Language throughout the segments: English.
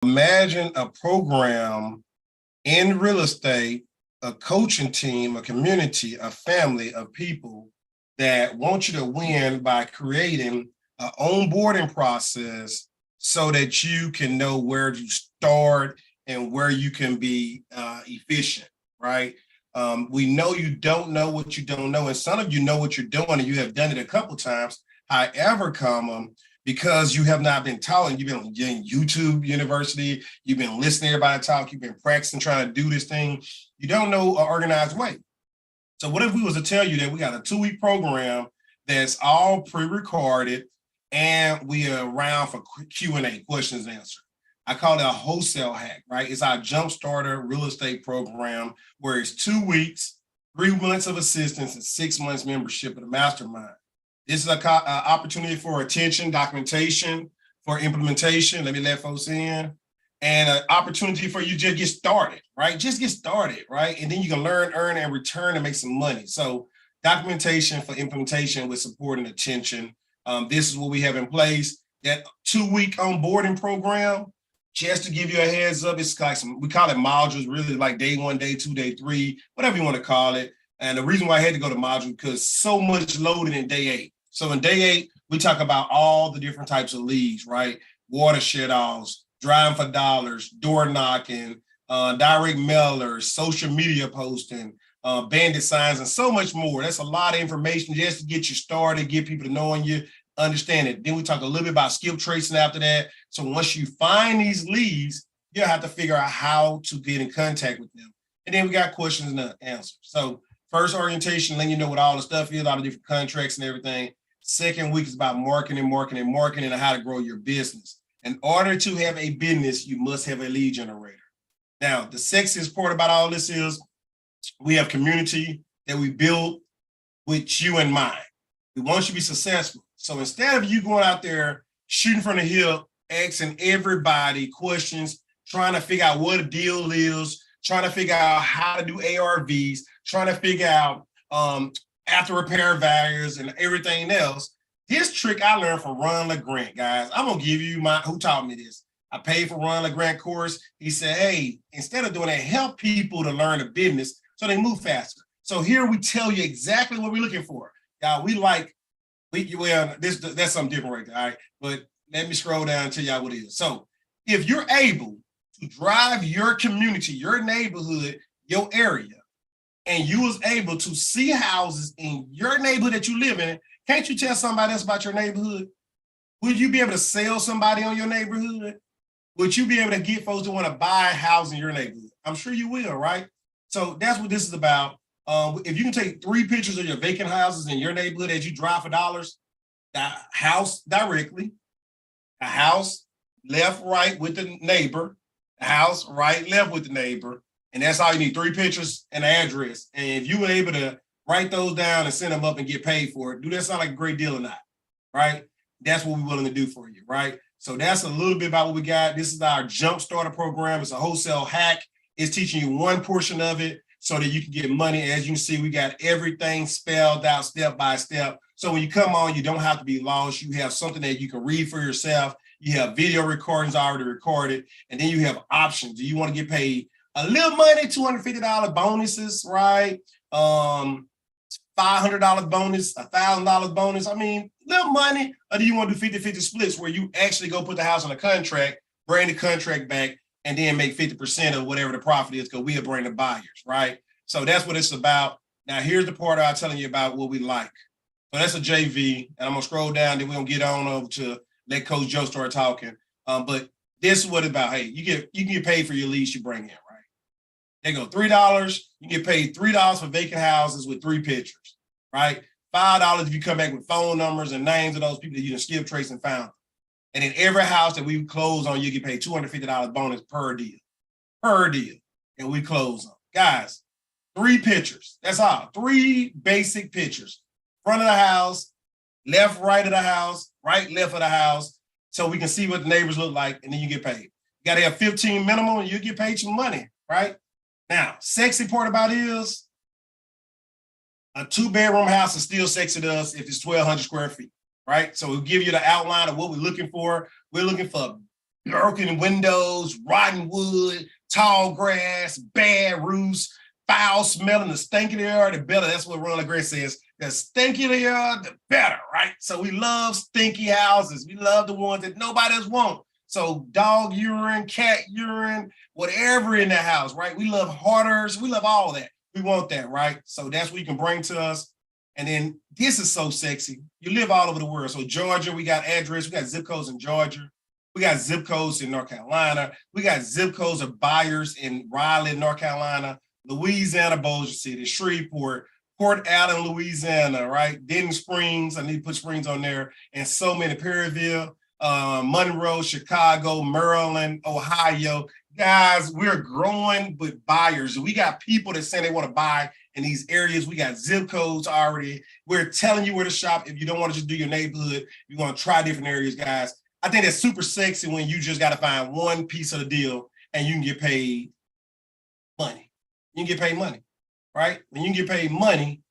Imagine a program in real estate, a coaching team, a community, a family of people that want you to win by creating an onboarding process so that you can know where to start and where you can be efficient, right? We know you don't know what you don't know, and some of you know what you're doing, and you have done it a couple times. However, because you have not been taught, you've been in YouTube University, you've been listening to everybody talk, you've been practicing trying to do this thing, you don't know an organized way. So what if we was to tell you that we got a 2-week program that's all pre-recorded and we are around for Q&A, questions and answers. I call it a wholesale hack, right? It's our jump starter real estate program where it's 2 weeks, 3 months of assistance, and 6 months membership of the mastermind. This is an opportunity for attention, documentation, for implementation. Let me let folks in. And an opportunity for you to just get started, right? Just get started, right? And then you can learn, earn, and return and make some money. So documentation for implementation with support and attention. This is what we have in place. That 2-week onboarding program, just to give you a heads up, it's like we call it modules, really like day 1, day 2, day 3, whatever you want to call it. And the reason why I had to go to module because so much loaded in day 8. So in day 8, we talk about all the different types of leads, right? Watershed offs, driving for dollars, door knocking, direct mailers, social media posting, bandit signs, and so much more. That's a lot of information just to get you started, get people to knowing you, understand it. Then we talk a little bit about skip tracing after that. So once you find these leads, you'll have to figure out how to get in contact with them. And then we got questions and answers. So first orientation, letting you know what all the stuff is, all the different contracts and everything. Second week is about marketing, and how to grow your business. In order to have a business, you must have a lead generator. Now, the sexiest part about all this is we have community that we build with you in mind. We want you to be successful. So instead of you going out there shooting from the hip, asking everybody questions, trying to figure out what a deal is, trying to figure out how to do ARVs, trying to figure out after repair values and everything else. This trick I learned from Ron LeGrant, guys. I'm gonna give you who taught me this. I paid for Ron LeGrant course. He said, hey, instead of doing that, help people to learn a business so they move faster. So here we tell you exactly what we're looking for. Y'all, that's something different right there, all right? But let me scroll down and tell y'all what it is. So if you're able to drive your community, your neighborhood, your area, and you was able to see houses in your neighborhood that you live in, can't you tell somebody else about your neighborhood? Would you be able to sell somebody on your neighborhood? Would you be able to get folks to want to buy a house in your neighborhood? I'm sure you will, right? So that's what this is about. If you can take 3 pictures of your vacant houses in your neighborhood as you drive for dollars, the house directly, the house left, right with the neighbor, the house right, left with the neighbor, and that's all you need, 3 pictures and an address. And if you were able to write those down and send them up and get paid for it, do that sound like a great deal or not, right? That's what we're willing to do for you, right? So that's a little bit about what we got. This is our Jump Starter program. It's a wholesale hack. It's teaching you one portion of it so that you can get money. As you can see, we got everything spelled out step by step. So when you come on, you don't have to be lost. You have something that you can read for yourself. You have video recordings already recorded, and then you have options. Do you want to get paid a little money, $250 bonuses, right? $500 bonus, $1,000 bonus. I mean, little money. Or do you want to do 50-50 splits where you actually go put the house on a contract, bring the contract back, and then make 50% of whatever the profit is because we'll bring the buyers, right? So that's what it's about. Now, here's the part I'm telling you about what we like. So that's a JV, and I'm going to scroll down, then we're going to get on over to let Coach Joe start talking. But this is what it's about. Hey, you can get paid for your leads you bring in, right? They go $3. You get paid $3 for vacant houses with 3 pictures, right? $5 if you come back with phone numbers and names of those people that you can skip, trace, and found. And in every house that we close on, you get paid $250 bonus per deal. And we close on. Guys, 3 pictures. That's all. 3 basic pictures. Front of the house, left, right of the house, right, left of the house, so we can see what the neighbors look like, and then you get paid. You got to have 15 minimum, and you get paid some money, right? Now, sexy part about it is a 2-bedroom house is still sexy to us if it's 1,200 square feet, right? So we'll give you the outline of what we're looking for. We're looking for broken windows, rotten wood, tall grass, bad roofs, foul smelling, the stinkier the air, the better. That's what Ron LeGrand says. The stinkier the air, the better, right? So we love stinky houses. We love the ones that nobody else wants. So dog urine, cat urine, whatever in the house, right? We love hoarders. We love all that. We want that, right? So that's what you can bring to us. And then this is so sexy. You live all over the world. So Georgia, we got address. We got zip codes in Georgia. We got zip codes in North Carolina. We got zip codes of buyers in Raleigh, North Carolina, Louisiana, Bossier City, Shreveport, Port Allen, Louisiana, right? Denton Springs, I need to put Springs on there, and so many, Perryville, Monroe, Chicago, Maryland, Ohio. Guys, we're growing with buyers. We got people that say they want to buy in these areas. We got zip codes already. We're telling you where to shop. If you don't want to just do your neighborhood, you want to try different areas, guys. I think that's super sexy when you just got to find one piece of the deal and you can get paid money. You can get paid money, right? When you can get paid money,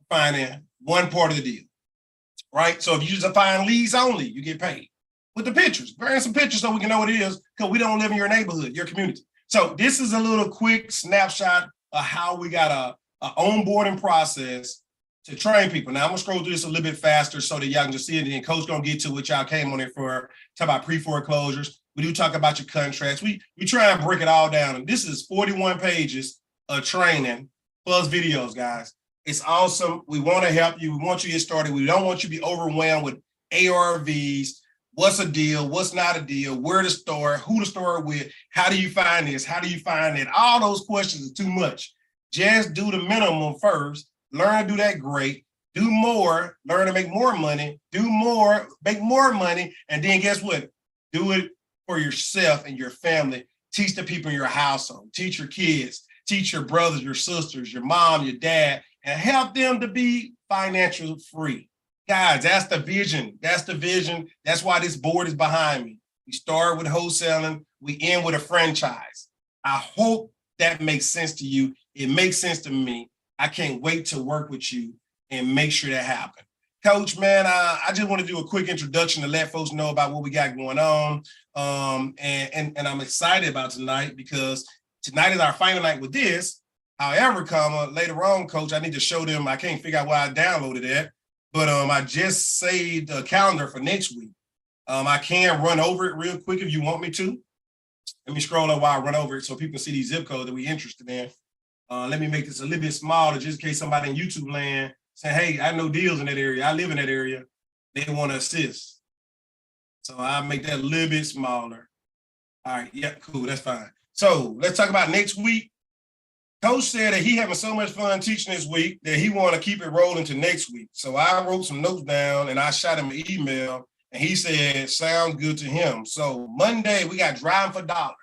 finding one part of the deal, right? So if you just find leads only, you get paid with the pictures. Bring some pictures so we can know what it is, because we don't live in your neighborhood, your community. So this is a little quick snapshot of how we got a onboarding process to train people. Now I'm gonna scroll through this a little bit faster so that y'all can just see it. And then Coach gonna get to what y'all came on it for. Talk about pre-foreclosures. We do talk about your contracts. We try and break it all down. And this is 41 pages of training plus videos, guys. It's awesome. We want to help you. We want you to get started. We don't want you to be overwhelmed with ARVs. What's a deal? What's not a deal? Where to start? Who to start with? How do you find this? How do you find that? All those questions are too much. Just do the minimum first. Learn to do that great. Do more. Learn to make more money. Do more. Make more money. And then guess what? Do it for yourself and your family. Teach the people in your household. Teach your kids. Teach your brothers, your sisters, your mom, your dad, and help them to be financially free. Guys, that's the vision. That's the vision. That's why this board is behind me. We start with wholesaling. We end with a franchise. I hope that makes sense to you. It makes sense to me. I can't wait to work with you and make sure that happens. Coach, man, I just want to do a quick introduction to let folks know about what we got going on. And I'm excited about tonight because tonight is our final night with this. However, later on, Coach, I need to show them. I can't figure out why I downloaded that, but I just saved a calendar for next week. I can run over it real quick if you want me to. Let me scroll up while I run over it so people see these zip codes that we're interested in. Let me make this a little bit smaller just in case somebody in YouTube land say, hey, I know deals in that area. I live in that area. They want to assist. So I'll make that a little bit smaller. All right. Yeah, cool. That's fine. So let's talk about next week. Coach said that he having so much fun teaching this week that he want to keep it rolling to next week. So I wrote some notes down and I shot him an email and he said, sounds good to him. So Monday, we got Driving for Dollars.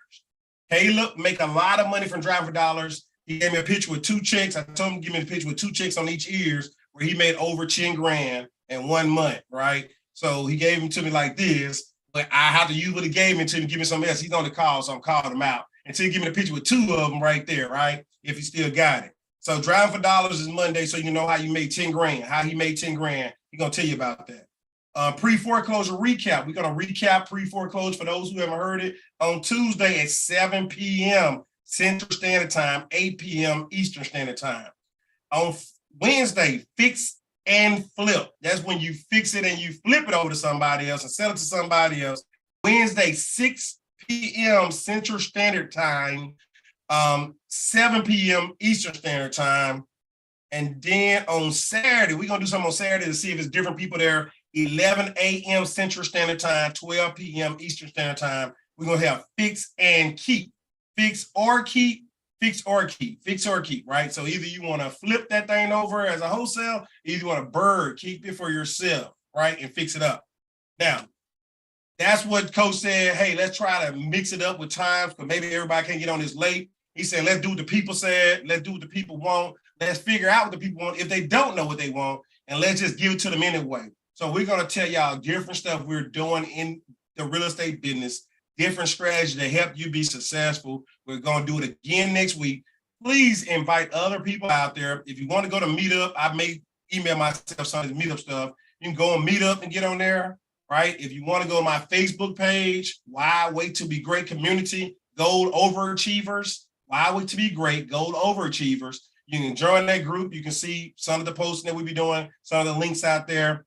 Caleb make a lot of money from Driving for Dollars. He gave me a picture with 2 checks. I told him to give me a picture with 2 checks on each ears where he made over 10 grand in 1 month, right? So he gave them to me like this, but I have to use what he gave me to give me something else. He's on the call, so I'm calling him out. Until he give me the picture with 2 of them right there, right? If he still got it. So Driving for Dollars is Monday, so you know how you made 10 grand, how he made 10 grand. He's gonna tell you about that. Pre-foreclosure recap. We're gonna recap pre-foreclosure for those who haven't heard it on Tuesday at 7 p.m. Central Standard Time, 8 p.m. Eastern Standard Time. On Wednesday, fix and flip. That's when you fix it and you flip it over to somebody else and sell it to somebody else. Wednesday, 6 p.m. Central Standard Time, 7 p.m. Eastern Standard Time. And then on Saturday, we're going to do something on Saturday to see if it's different people there. 11 a.m. Central Standard Time, 12 p.m. Eastern Standard Time. We're going to have fix and keep. Fix or keep, fix or keep, fix or keep, right? So either you want to flip that thing over as a wholesale, either you want to keep it for yourself, right? And fix it up. Now, that's what Coach said. Hey, let's try to mix it up with times because maybe everybody can't get on this late. He said, let's do what the people said. Let's do what the people want. Let's figure out what the people want if they don't know what they want, and let's just give it to them anyway. So we're going to tell y'all different stuff we're doing in the real estate business, different strategies to help you be successful. We're going to do it again next week. Please invite other people out there. If you want to go to Meetup, I may email myself some of the Meetup stuff. You can go on Meetup and get on there. right? If you want to go to my Facebook page, Why Wait to Be Great Community, Gold Overachievers, Why Wait to Be Great, Gold Overachievers. You can join that group. You can see some of the posting that we be doing, some of the links out there.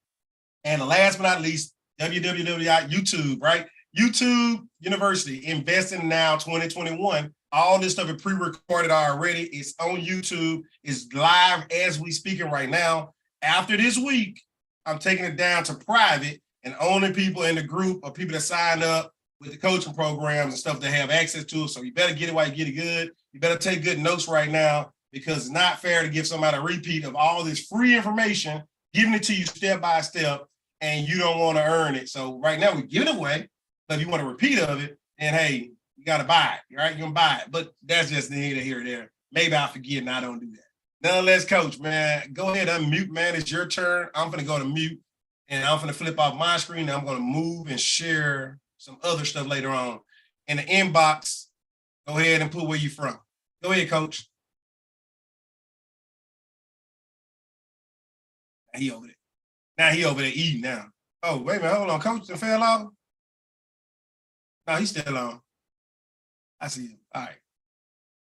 And last but not least, www.youtube, right? YouTube University, Investing Now 2021. All this stuff is pre-recorded already. It's on YouTube. It's live as we speaking right now. After this week, I'm taking it down to private, and only people in the group or people that sign up with the coaching programs and stuff that have access to it. So you better get it while you get it good. You better take good notes right now, because it's not fair to give somebody a repeat of all this free information, giving it to you step by step, and you don't want to earn it. So right now we give it away, but if you want a repeat of it, then hey, you got to buy it, right? You're going to buy it, but that's just neither here or there. Maybe I forget and I don't do that. Nonetheless, Coach, man, go ahead, unmute, man. It's your turn. I'm going to go to mute, and I'm going to flip off my screen, and I'm going to move and share some other stuff later on. In the inbox, go ahead and put where you from. Go ahead, Coach. He over there. Now he over there eating now. Oh, wait a minute, hold on. Coach fell off? No, he's still on. I see him. All right.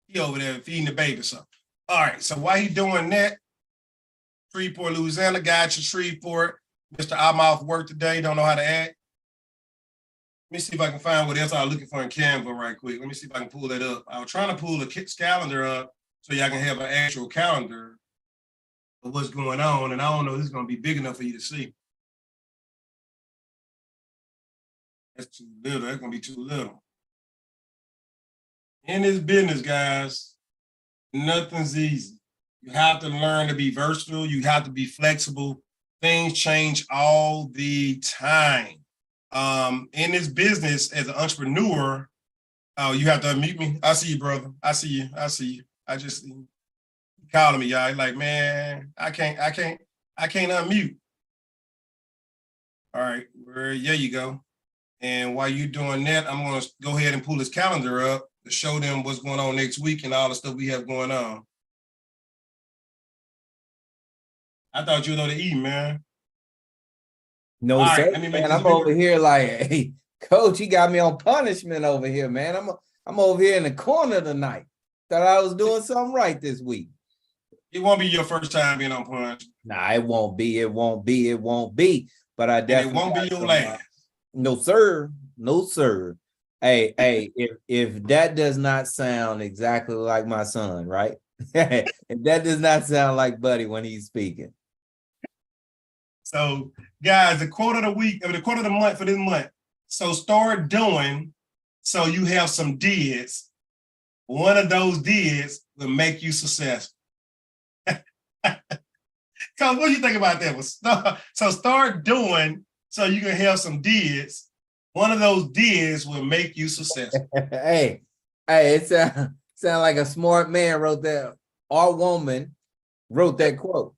He over there feeding the baby something. All right, so while he doing that, Shreveport, Louisiana, guide to Shreveport. Mr. I'm off work today, don't know how to act. Let me see if I can find what else I was looking for in Canva right quick. Let me see if I can pull that up. I was trying to pull the kids calendar up so y'all can have an actual calendar of what's going on, and I don't know if this is going to be big enough for you to see. That's too little. That's going to be too little. In this business, guys, nothing's easy. You have to learn to be versatile. You have to be flexible. Things change all the time. In this business, as an entrepreneur, you have to unmute me. I see you, brother. I see you. I see you. I just see you calling me, y'all. Like, man, I can't unmute. All right, there you go. And while you're doing that, I'm going to go ahead and pull this calendar up to show them what's going on next week and all the stuff we have going on. I thought you were to eat, man. No, all sir. Right, man, I'm over here like, hey, Coach, you got me on punishment over here, man. I'm over here in the corner tonight. Thought I was doing something right this week. It won't be your first time being on punch. Nah, it won't be. It won't be. It won't be. But I definitely. And it won't be your last. No, sir. No, sir. Hey, if that does not sound exactly like my son, right? If that does not sound like Buddy when he's speaking. So, guys, the quote of the week, or the quote of the month for this month. So start doing so you have some dids. One of those dids will make you successful. Cause what do you think about that one? So start doing so you can have some dids. One of those dids will make you successful. Hey, it sound like a smart man wrote that, or woman wrote that quote.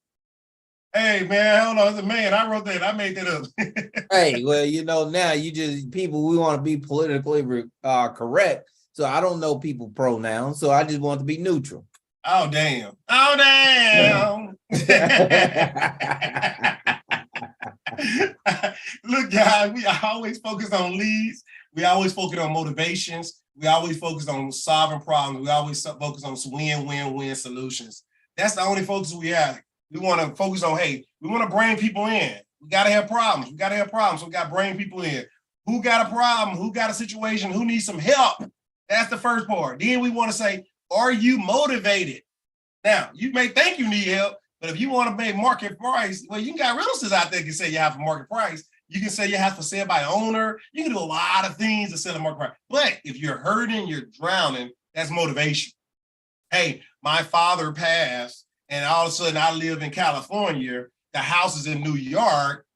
Hey, man, hold on. It's a man. I wrote that. I made that up. Hey, well, now you just people, we want to be politically correct. So I don't know people pronouns. So I just want to be neutral. Oh, damn. Oh, damn. Look, guys, we always focus on leads. We always focus on motivations. We always focus on solving problems. We always focus on win-win-win solutions. That's the only focus we have. We want to focus on, hey, we want to bring people in. We got to have problems. We got to have problems. So we got to bring people in. Who got a problem? Who got a situation? Who needs some help? That's the first part. Then we want to say, are you motivated? Now, you may think you need help, but if you want to make market price, well, you got realtors out there that can say you have a market price. You can say you have for sale by owner. You can do a lot of things to sell a market price. But if you're hurting, you're drowning, that's motivation. Hey, my father passed, and all of a sudden I live in California. The house is in New York.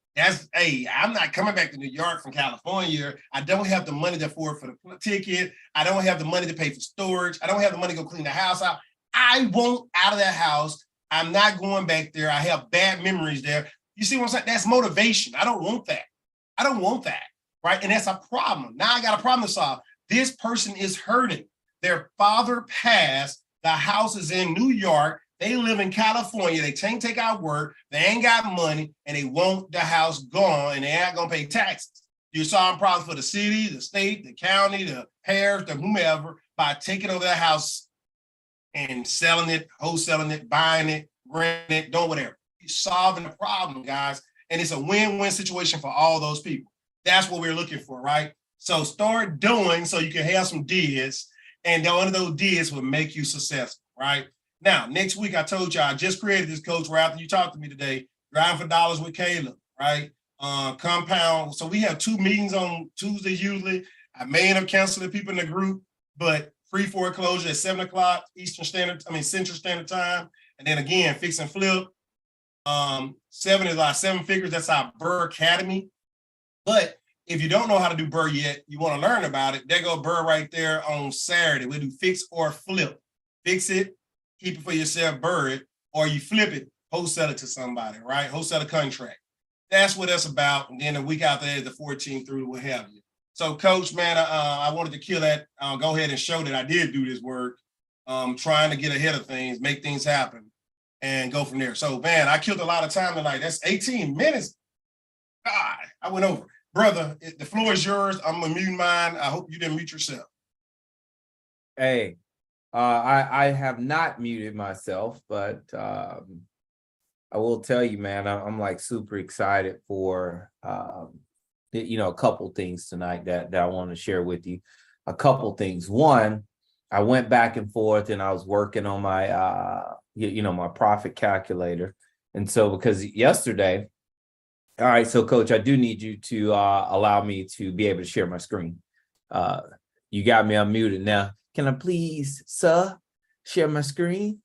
Hey, I'm not coming back to New York from California. I don't have the money to afford for the ticket. I don't have the money to pay for storage. I don't have the money to go clean the house out. I want out of that house. I'm not going back there. I have bad memories there. You see what I'm saying? That's motivation. I don't want that. I don't want that, right? And that's a problem. Now I got a problem to solve. This person is hurting. Their father passed. The house is in New York. They live in California. They can't take out work. They ain't got money, and they want the house gone, and they ain't gonna pay taxes. You're solving problems for the city, the state, the county, the parish, the whomever by taking over that house and selling it, wholesaling it, buying it, renting it, doing whatever. You're solving the problem, guys, and it's a win-win situation for all those people. That's what we're looking for, right? So start doing so you can have some deals, and one of those deals will make you successful, right? Now, next week, I told you I just created this coach right after you talked to me today, Driving for Dollars with Caleb, right? Compound. So we have 2 meetings on Tuesday usually. I may end up canceling people in the group, but pre-foreclosure at 7 o'clock Central Standard Time. And then again, fix and flip. 7 is our 7 figures. That's our Burr Academy. But if you don't know how to do Burr yet, you want to learn about it, there go Burr right there on Saturday. We'll do fix or flip. Fix it, keep it for yourself, Burr it, or you flip it, wholesale it to somebody, right? Wholesale a contract. That's what that's about. And then the week after that is the 14th through what have you. So, Coach, man, I wanted to kill that. Go ahead and show that I did do this work, trying to get ahead of things, make things happen, and go from there. So, man, I killed a lot of time tonight. That's 18 minutes. God, I went over. Brother, the floor is yours. I'm going to mute mine. I hope you didn't mute yourself. Hey, I have not muted myself, but I will tell you, man, I'm like super excited for, a couple things tonight that I want to share with you. A couple things. One, I went back and forth and I was working on my, my profit calculator. And so because yesterday, all right, so Coach, I do need you to allow me to be able to share my screen. You got me unmuted now. Can I please, sir, share my screen?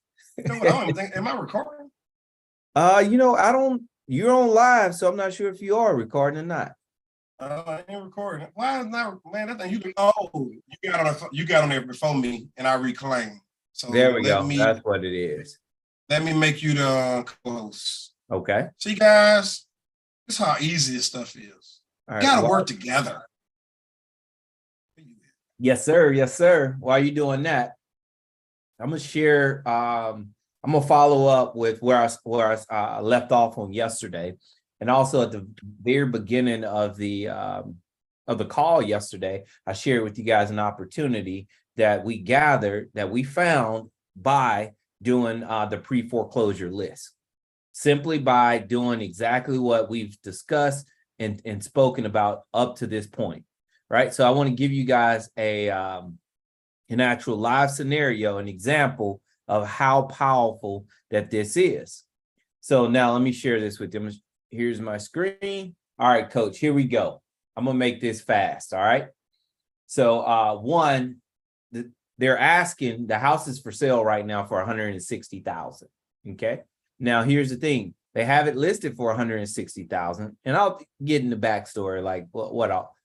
No, I don't think, am I recording? You're on live, so I'm not sure if you are recording or not. I ain't recording. Why is not, man, that thing you got on there before me and I reclaim. So there we go. That's what it is. Let me make you the co-host. Okay. See, guys, this is how easy this stuff is. All right, you gotta work together. Yes, sir. Yes, sir. While you doing that, I'm gonna share. I'm gonna follow up with where I left off on yesterday, and also at the very beginning of the call yesterday, I shared with you guys an opportunity that we gathered that we found by doing the pre-foreclosure list, simply by doing exactly what we've discussed and spoken about up to this point. Right. So I want to give you guys an actual live scenario, an example of how powerful that this is. So now let me share this with them. Here's my screen. All right, Coach, here we go. I'm going to make this fast. All right. So one, they're asking, the house is for sale right now for $160,000. Okay. Now here's the thing. They have it listed for $160,000, and I'll get in the backstory, like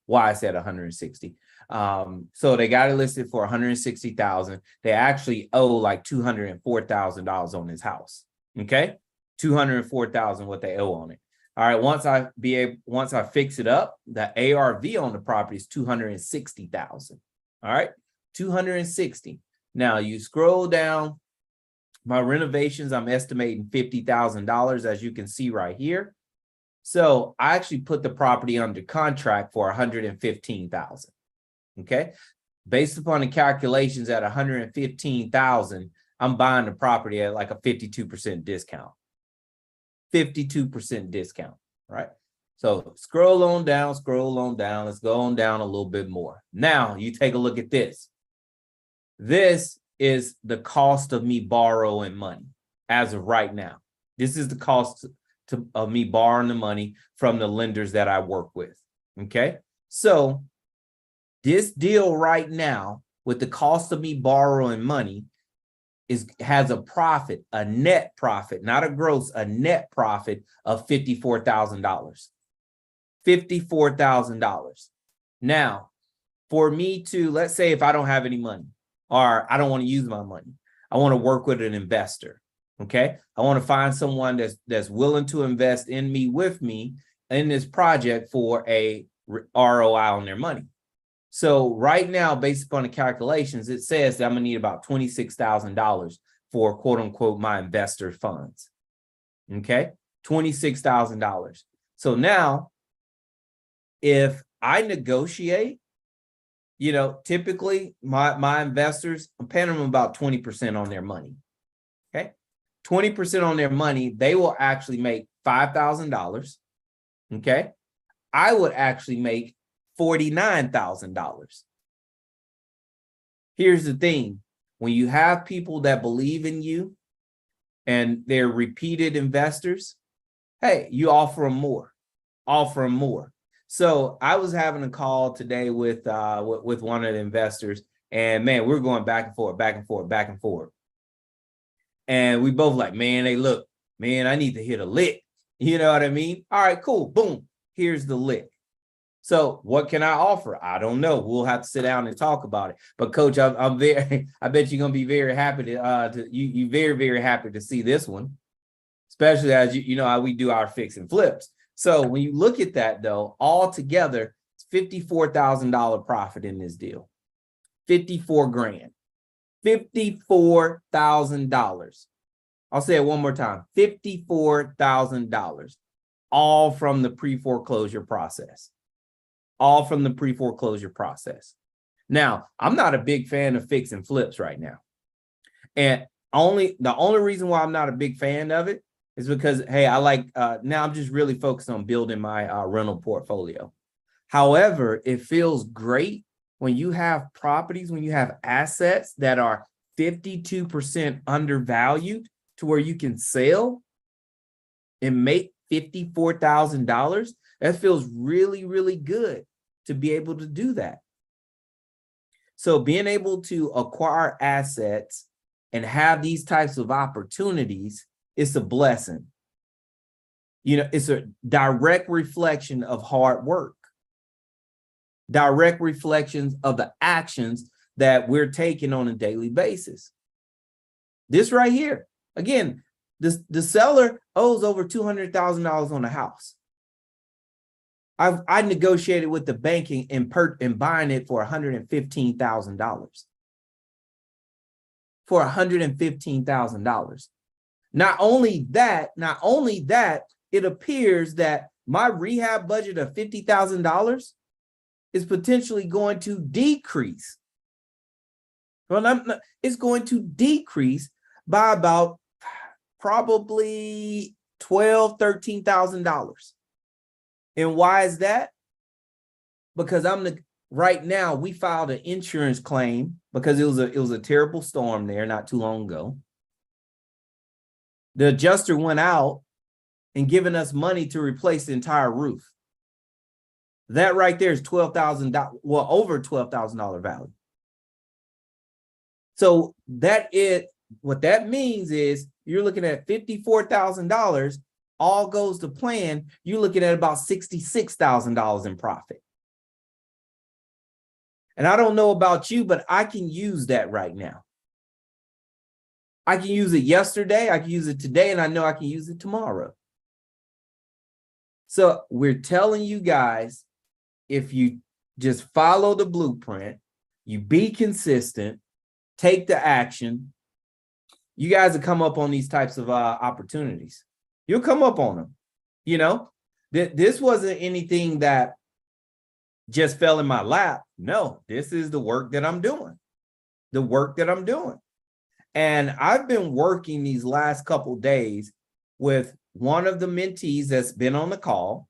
why I said 160. So they got it listed for 160,000. They actually owe like $204,000 on this house. Okay, 204,000 what they owe on it. All right, once I fix it up, the ARV on the property is 260,000. All right, 260. Now you scroll down. My renovations, I'm estimating $50,000, as you can see right here. So I actually put the property under contract for $115,000. Okay. Based upon the calculations at $115,000, I'm buying the property at like a 52% discount. 52% discount, right? So scroll on down. Let's go on down a little bit more. Now you take a look at this. This is the cost of me borrowing money as of right now. This is the cost of me borrowing the money from the lenders that I work with. Okay. So this deal right now with the cost of me borrowing money has a profit, a net profit, not a gross, a net profit of $54,000. $54,000. Now, for me to, let's say if I don't have any money or I don't want to use my money, I want to work with an investor. Okay. I want to find someone that's willing to invest in me with me in this project for a ROI on their money. So right now, based upon the calculations, it says that I'm gonna need about $26,000 for quote unquote my investor funds. Okay, $26,000. So now if I negotiate, you know, typically my investors, I'm paying them about 20% on their money. Okay, 20% on their money, they will actually make $5,000. Okay, I would actually make $49,000. Here's the thing. When you have people that believe in you and they're repeated investors, hey, you offer them more, offer them more. So I was having a call today with one of the investors, and man, we're going back and forth, back and forth, back and forth. And we both like, man, hey, look, man, I need to hit a lick. You know what I mean? All right, cool. Boom. Here's the lick. So what can I offer? I don't know. We'll have to sit down and talk about it. But Coach, I'm very, I bet you're gonna be very happy to you very, very happy to see this one, especially as you know how we do our fix and flips. So when you look at that though, all together, it's $54,000 profit in this deal. 54 grand. $54,000. I'll say it one more time. $54,000. All from the pre-foreclosure process. All from the pre-foreclosure process. Now, I'm not a big fan of fix and flips right now. And the only reason why I'm not a big fan of it is because, hey, I like, now I'm just really focused on building my rental portfolio. However, it feels great when you have properties, when you have assets that are 52% undervalued to where you can sell and make $54,000. That feels really, really good to be able to do that. So being able to acquire assets and have these types of opportunities, it's a blessing. You know, it's a direct reflection of hard work, direct reflections of the actions that we're taking on a daily basis. This right here, again, the seller owes over $200,000 on a house. I negotiated with the banking and buying it for $115,000. For $115,000. Not only that, it appears that my rehab budget of $50,000 is potentially going to decrease. Well, it's going to decrease by about probably $12,000, $13,000. And why is that? Because right now we filed an insurance claim because it was a terrible storm there not too long ago. The adjuster went out and given us money to replace the entire roof. That right there is $12,000, well, over $12,000 value. So what that means is you're looking at $54,000, all goes to plan, you're looking at about $66,000 in profit. And I don't know about you, but I can use that right now. I can use it yesterday, I can use it today, and I know I can use it tomorrow. So we're telling you guys, if you just follow the blueprint, you be consistent, take the action, you guys will come up on these types of opportunities. You'll come up on them. You know, this wasn't anything that just fell in my lap. No, this is the work that I'm doing. The work that I'm doing. And I've been working these last couple of days with one of the mentees that's been on the call.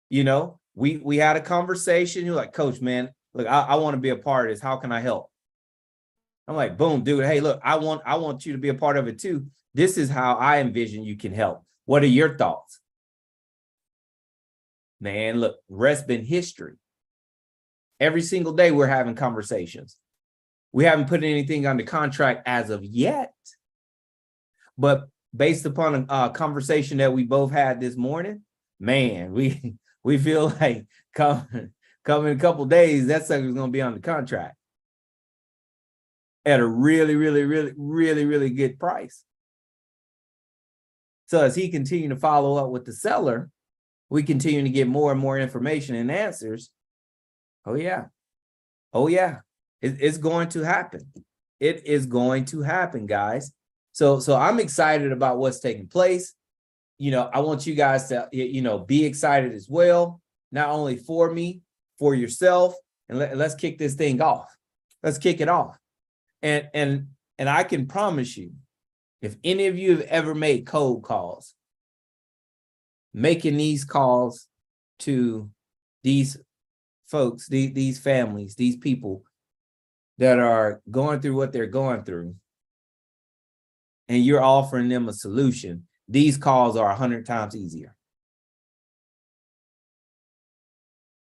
You know, we had a conversation. You're like, Coach, man, look, I want to be a part of this. How can I help? I'm like, boom, dude. Hey, look, I want you to be a part of it too. This is how I envision you can help. What are your thoughts? Man, look, rest been history. Every single day we're having conversations. We haven't put anything under contract as of yet. But based upon a conversation that we both had this morning, man, we feel like come in a couple of days, that sucker's going to be on the contract at a really, really, really, really, really good price. So as he continued to follow up with the seller, we continue to get more and more information and answers. Oh, yeah. Oh, yeah. It's going to happen. It is going to happen, guys. So I'm excited about what's taking place. I want you guys to, be excited as well, not only for me, for yourself, and let's kick this thing off. Let's kick it off. And I can promise you, if any of you have ever made cold calls, making these calls to these folks, these families, these people that are going through what they're going through, and you're offering them a solution, these calls are 100 times easier.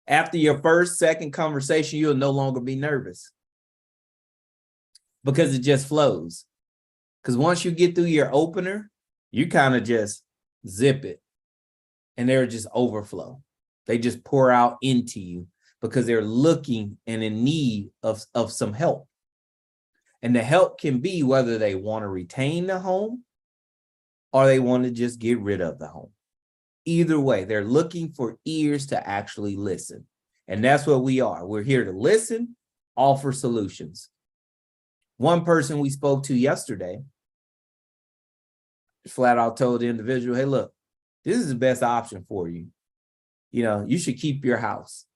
After your first, second conversation, you'll no longer be nervous because it just flows. Because once you get through your opener, you kind of just zip it and they're just overflow. They just pour out into you because they're looking and in need of some help. And the help can be whether they want to retain the home or they want to just get rid of the home. Either way, they're looking for ears to actually listen. And that's what we are. We're here to listen, offer solutions. One person we spoke to yesterday flat out told the individual, hey, look, this is the best option for you. You should keep your house.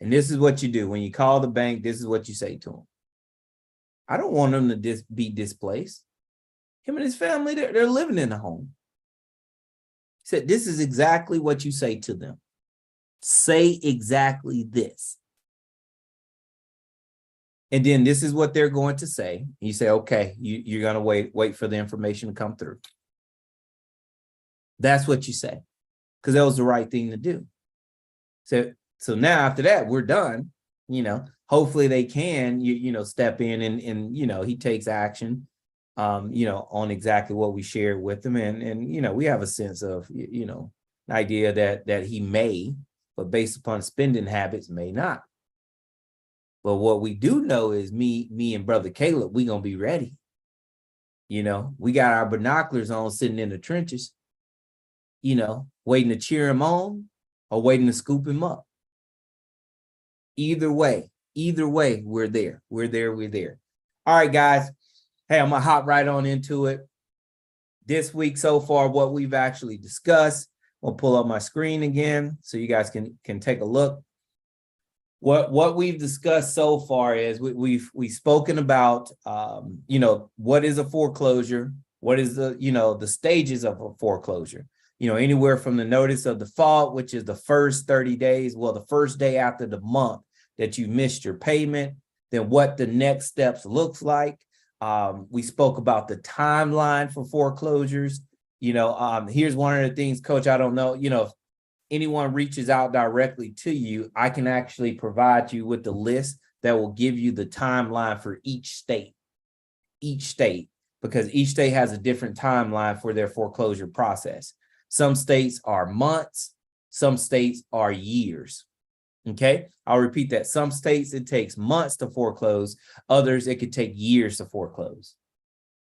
And this is what you do. When you call the bank, this is what you say to them. I don't want them to be displaced. Him and his family, they're living in the home. He said, this is exactly what you say to them. Say exactly this. And then this is what they're going to say. And you say, okay, you're going to wait for the information to come through. That's what you say, because that was the right thing to do. So now after that, we're done. Hopefully they can, step in and he takes action, on exactly what we shared with him. And we have a sense of, an idea that he may, but based upon spending habits, may not. But what we do know is me and Brother Caleb, we gonna be ready. We got our binoculars on, sitting in the trenches, waiting to cheer him on or waiting to scoop him up. Either way, we're there. We're there. All right, guys. Hey, I'm gonna hop right on into it. This week so far, what we've actually discussed, I'll pull up my screen again so you guys can take a look. What we've discussed so far is we've spoken about what is a foreclosure, what is the stages of a foreclosure. Anywhere from the notice of default, which is the first 30 days, the first day after the month that you missed your payment, then what the next steps looks like. We spoke about the timeline for foreclosures. Here's one of the things, Coach, I don't know, if anyone reaches out directly to you, I can actually provide you with the list that will give you the timeline for each state, because each state has a different timeline for their foreclosure process. Some states are months, some states are years. Okay, I'll repeat that. Some states it takes months to foreclose, others it could take years to foreclose.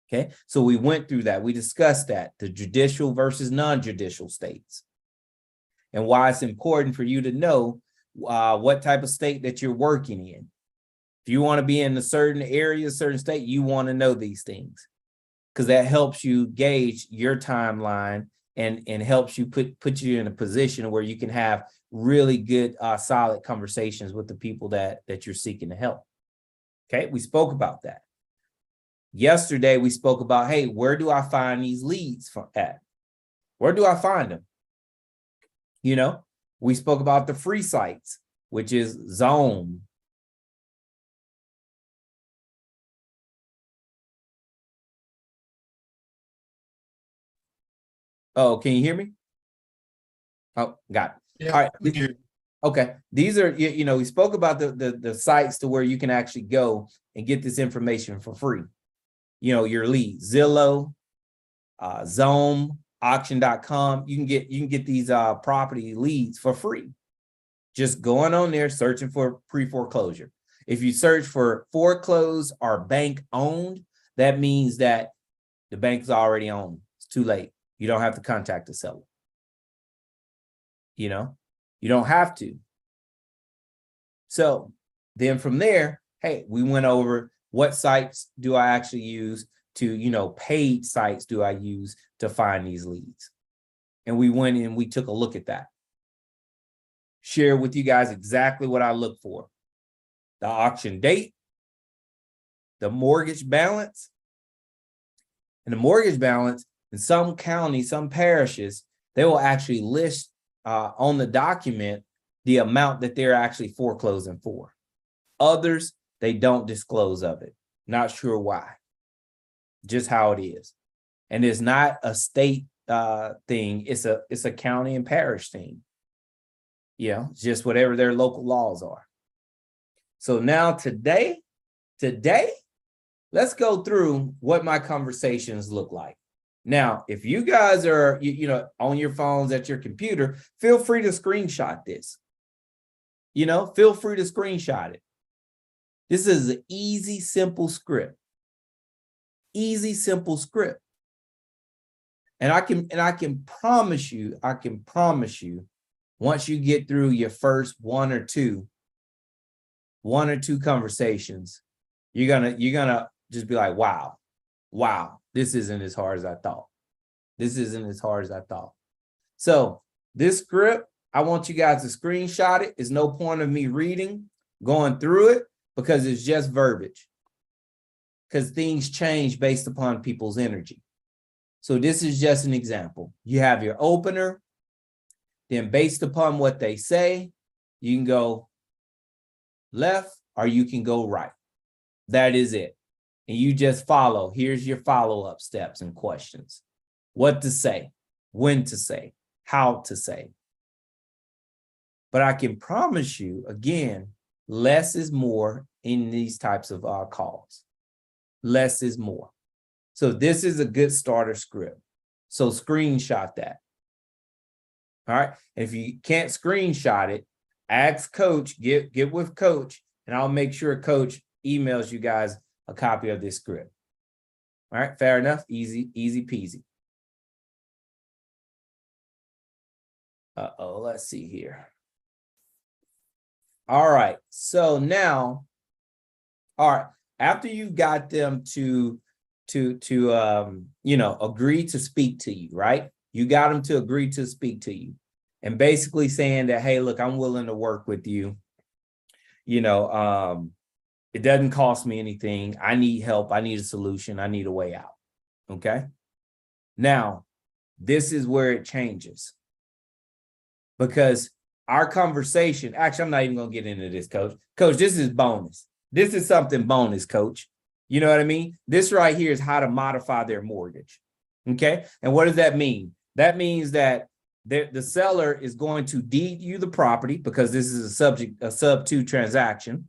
Okay, so we went through that. We discussed that, the judicial versus non-judicial states, and why it's important for you to know what type of state that you're working in. If you want to be in a certain area, a certain state, you want to know these things, because that helps you gauge your timeline and helps you put you in a position where you can have really good, solid conversations with the people that you're seeking to help. Okay, we spoke about that. Yesterday, we spoke about, hey, where do I find these leads at? Where do I find them? We spoke about the free sites, which is Zone. Oh, can you hear me? Oh, got it. Yeah, all right. Okay. These are, we spoke about the sites to where you can actually go and get this information for free. Your leads, Zillow, Zone, auction.com. You can get these property leads for free. Just going on there, searching for pre-foreclosure. If you search for foreclosed or bank owned, that means that the bank is already owned. It's too late. You don't have to contact the seller. You don't have to. So then from there, hey, we went over what sites do I actually use, paid sites do I use to find these leads? And we went and we took a look at that. Share with you guys exactly what I look for. The auction date, the mortgage balance. And the mortgage balance in some counties, some parishes, they will actually list on the document the amount that they're actually foreclosing for. Others, they don't disclose of it. Not sure why. Just how it is. And it's not a state thing. It's a county and parish thing. It's just whatever their local laws are. So now today, let's go through what my conversations look like. Now, if you guys are, on your phones at your computer, feel free to screenshot this. Feel free to screenshot it. This is an easy, simple script. Easy, simple script. And I can promise you, once you get through your first one or two conversations, you're gonna just be like, wow, this isn't as hard as I thought. So this script, I want you guys to screenshot it. There's no point of me going through it, because it's just verbiage. Because things change based upon people's energy. So this is just an example. You have your opener, then based upon what they say, you can go left or you can go right. That is it. And you just follow. Here's your follow-up steps and questions. What to say, when to say, how to say. But I can promise you, again, less is more in these types of calls. Less is more. So this is a good starter script. So screenshot that. All right. And if you can't screenshot it, ask Coach, get with Coach, and I'll make sure Coach emails you guys a copy of this script. All right. Fair enough. Easy peasy. Let's see here. All right. So now, all right. After you got them to agree to speak to you, right? You got them to agree to speak to you, and basically saying that, hey, look, I'm willing to work with you. It doesn't cost me anything. I need help. I need a solution. I need a way out. Okay. Now, this is where it changes, because our conversation, actually, I'm not even going to get into this, Coach. Coach, this is bonus. This is something bonus, Coach. You know what I mean? This right here is how to modify their mortgage. Okay. And what does that mean? That means that the seller is going to deed you the property, because this is a sub-2 transaction.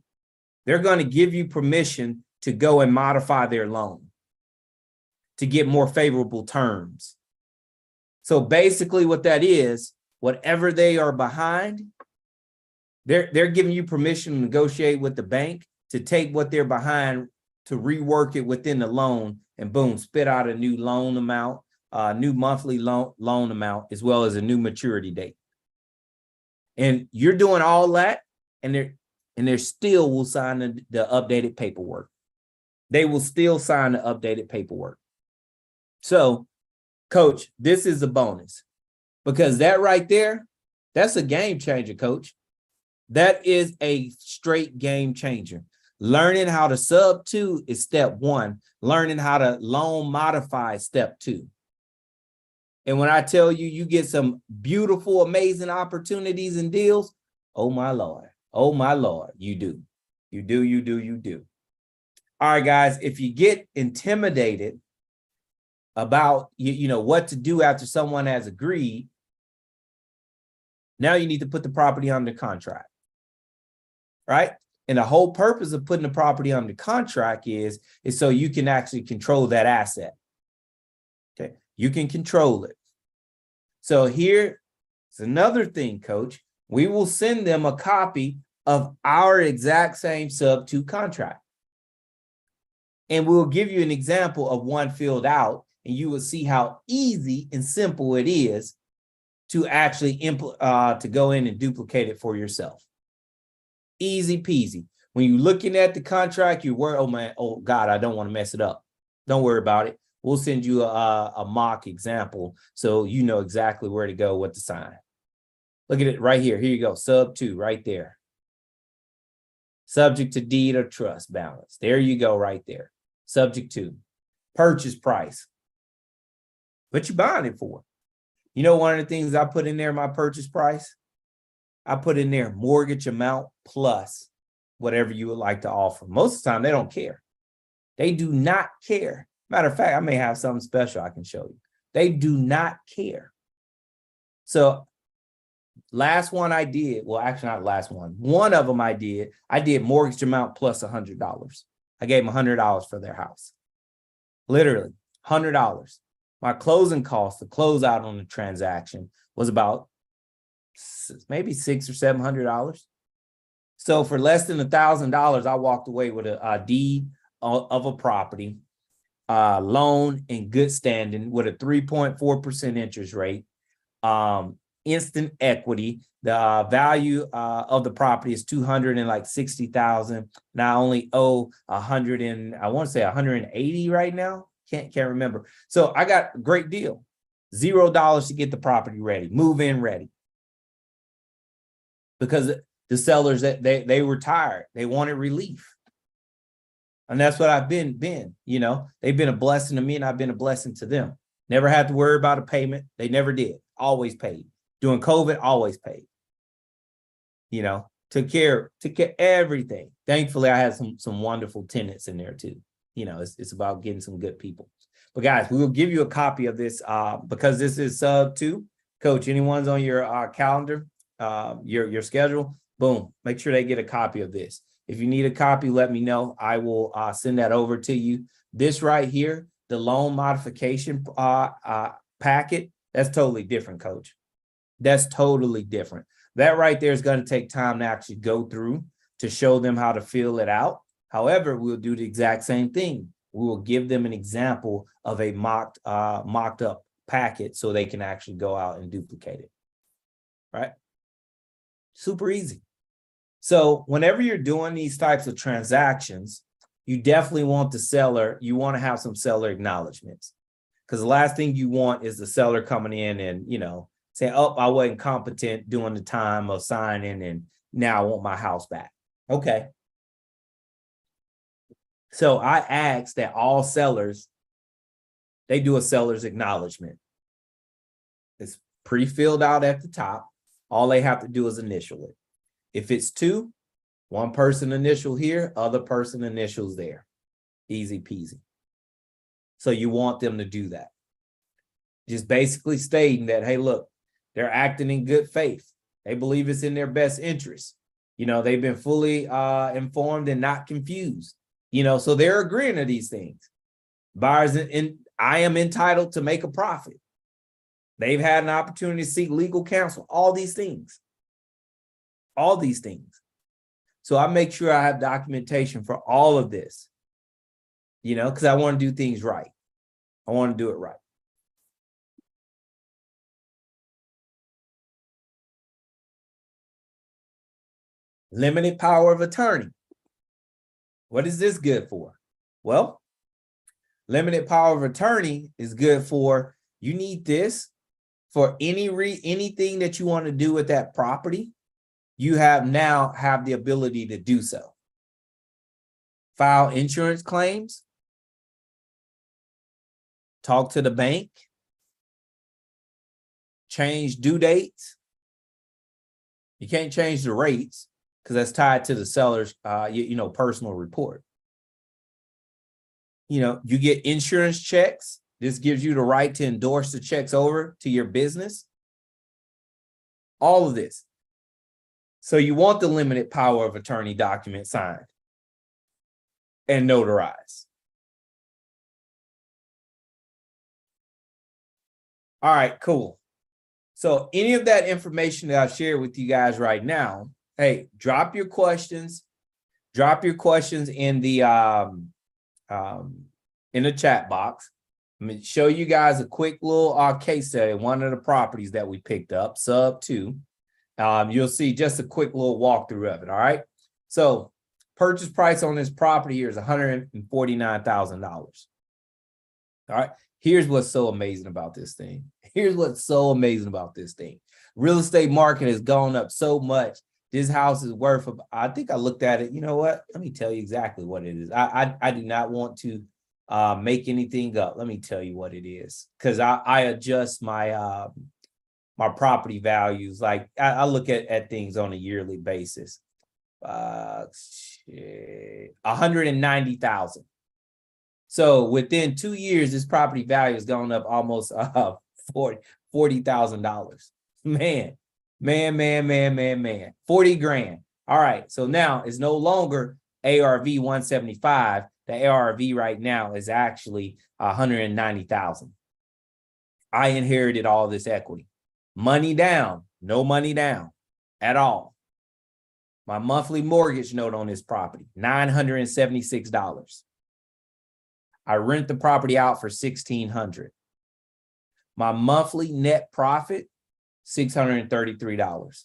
They're going to give you permission to go and modify their loan to get more favorable terms. So basically what that is, whatever they are behind, they're giving you permission to negotiate with the bank to take what they're behind, to rework it within the loan, and boom, spit out a new loan amount, new monthly loan amount, as well as a new maturity date. And you're doing all that, and they still will sign the updated paperwork. They will still sign the updated paperwork. So, Coach, this is a bonus, because that right there, that's a game changer, Coach. That is a straight game changer. Learning how to sub-2 is step 1. Learning how to loan modify is step 2. And when I tell you, you get some beautiful, amazing opportunities and deals, oh my Lord, you do. You do. All right, guys, if you get intimidated about what to do after someone has agreed, now you need to put the property under contract, right? And the whole purpose of putting the property under contract is so you can actually control that asset. Okay, you can control it. So here's another thing, Coach. We will send them a copy of our exact same sub-2 contract. And we'll give you an example of one filled out, and you will see how easy and simple it is to actually to go in and duplicate it for yourself. Easy peasy. When you're looking at the contract, you worry, oh man, oh God, I don't want to mess it up. Don't worry about it. We'll send you a mock example so you know exactly where to go, what to sign. Look at it right here. Here you go. Sub-2 right there. Subject to deed or trust balance. There you go right there. Subject-2. Purchase price. What you buying it for? You know, one of the things I put in there, my purchase price, I put in there mortgage amount plus whatever you would like to offer. Most of the time, they don't care. They do not care. Matter of fact, I may have something special I can show you. They do not care. So last one I did, well, actually not last one. One of them I did mortgage amount plus $100. I gave them $100 for their house. Literally $100. My closing cost, the closeout on the transaction was about maybe $600 or $700. So for less than $1,000, I walked away with a deed of a property, loan in good standing with a 3.4% interest rate, instant equity. The value of the property is $260,000. Now I only owe 100 and I want to say 180 right now. Can't remember. So I got a great deal. $0 to get the property ready, move in ready. Because the sellers that they were tired, they wanted relief. And that's what I've been, you know, they've been a blessing to me and I've been a blessing to them. Never had to worry about a payment. They never did. Always paid. During COVID, always paid. You know, took care everything. Thankfully, I had some wonderful tenants in there too. You know, it's about getting some good people. But guys, we will give you a copy of this because this is Sub-2. Coach, anyone's on your calendar, your schedule, boom, make sure they get a copy of this. If you need a copy, let me know. I will send that over to you. This right here, the loan modification packet, that's totally different, Coach. That's totally different. That right there is going to take time to actually go through to show them how to fill it out. However, we'll do the exact same thing. We will give them an example of a mocked up packet so they can actually go out and duplicate it. Right? Super easy. So whenever you're doing these types of transactions, you definitely want the seller, you want to have some seller acknowledgments. Because the last thing you want is the seller coming in and, you know, saying, oh, I wasn't competent during the time of signing and now I want my house back. Okay. So I ask that all sellers, they do a seller's acknowledgement. It's pre-filled out at the top. All they have to do is initial it. If it's two, one person initial here, other person initials there. Easy peasy. So you want them to do that. Just basically stating that, hey, look, they're acting in good faith. They believe it's in their best interest. You know, they've been fully informed and not confused. You know, so they're agreeing to these things. Buyers, I am entitled to make a profit. They've had an opportunity to seek legal counsel, all these things. All these things. So I make sure I have documentation for all of this, you know, because I want to do things right. I want to do it right. Limited power of attorney. What is this good for? Well, limited power of attorney is good for, you need this for anything that you want to do with that property. You now have the ability to do so. File insurance claims, talk to the bank, change due dates. You can't change the rates because that's tied to the seller's personal report. You know, you get insurance checks. This gives you the right to endorse the checks over to your business. All of this. So you want the limited power of attorney document signed and notarized. All right, cool. So any of that information that I've shared with you guys right now, hey, drop your questions. Drop your questions in the chat box. I'm going to show you guys a quick little case study, one of the properties that we picked up, Sub-2. You'll see just a quick little walkthrough of it. All right. So purchase price on this property here is $149,000. All right. Here's what's so amazing about this thing. Here's what's so amazing about this thing. Real estate market has gone up so much. This house is worth, I think I looked at it. You know what? Let me tell you exactly what it is. I do not want to make anything up. Let me tell you what it is. Because I adjust my my property values. Like I look at things on a yearly basis. 190,000. So within 2 years, this property value has gone up almost $40,000. Man, 40 grand. All right. So now it's no longer ARV 175. The ARV right now is actually 190,000. I inherited all this equity. Money down, no money down at all. My monthly mortgage note on this property, $976. I rent the property out for $1,600. My monthly net profit, $633.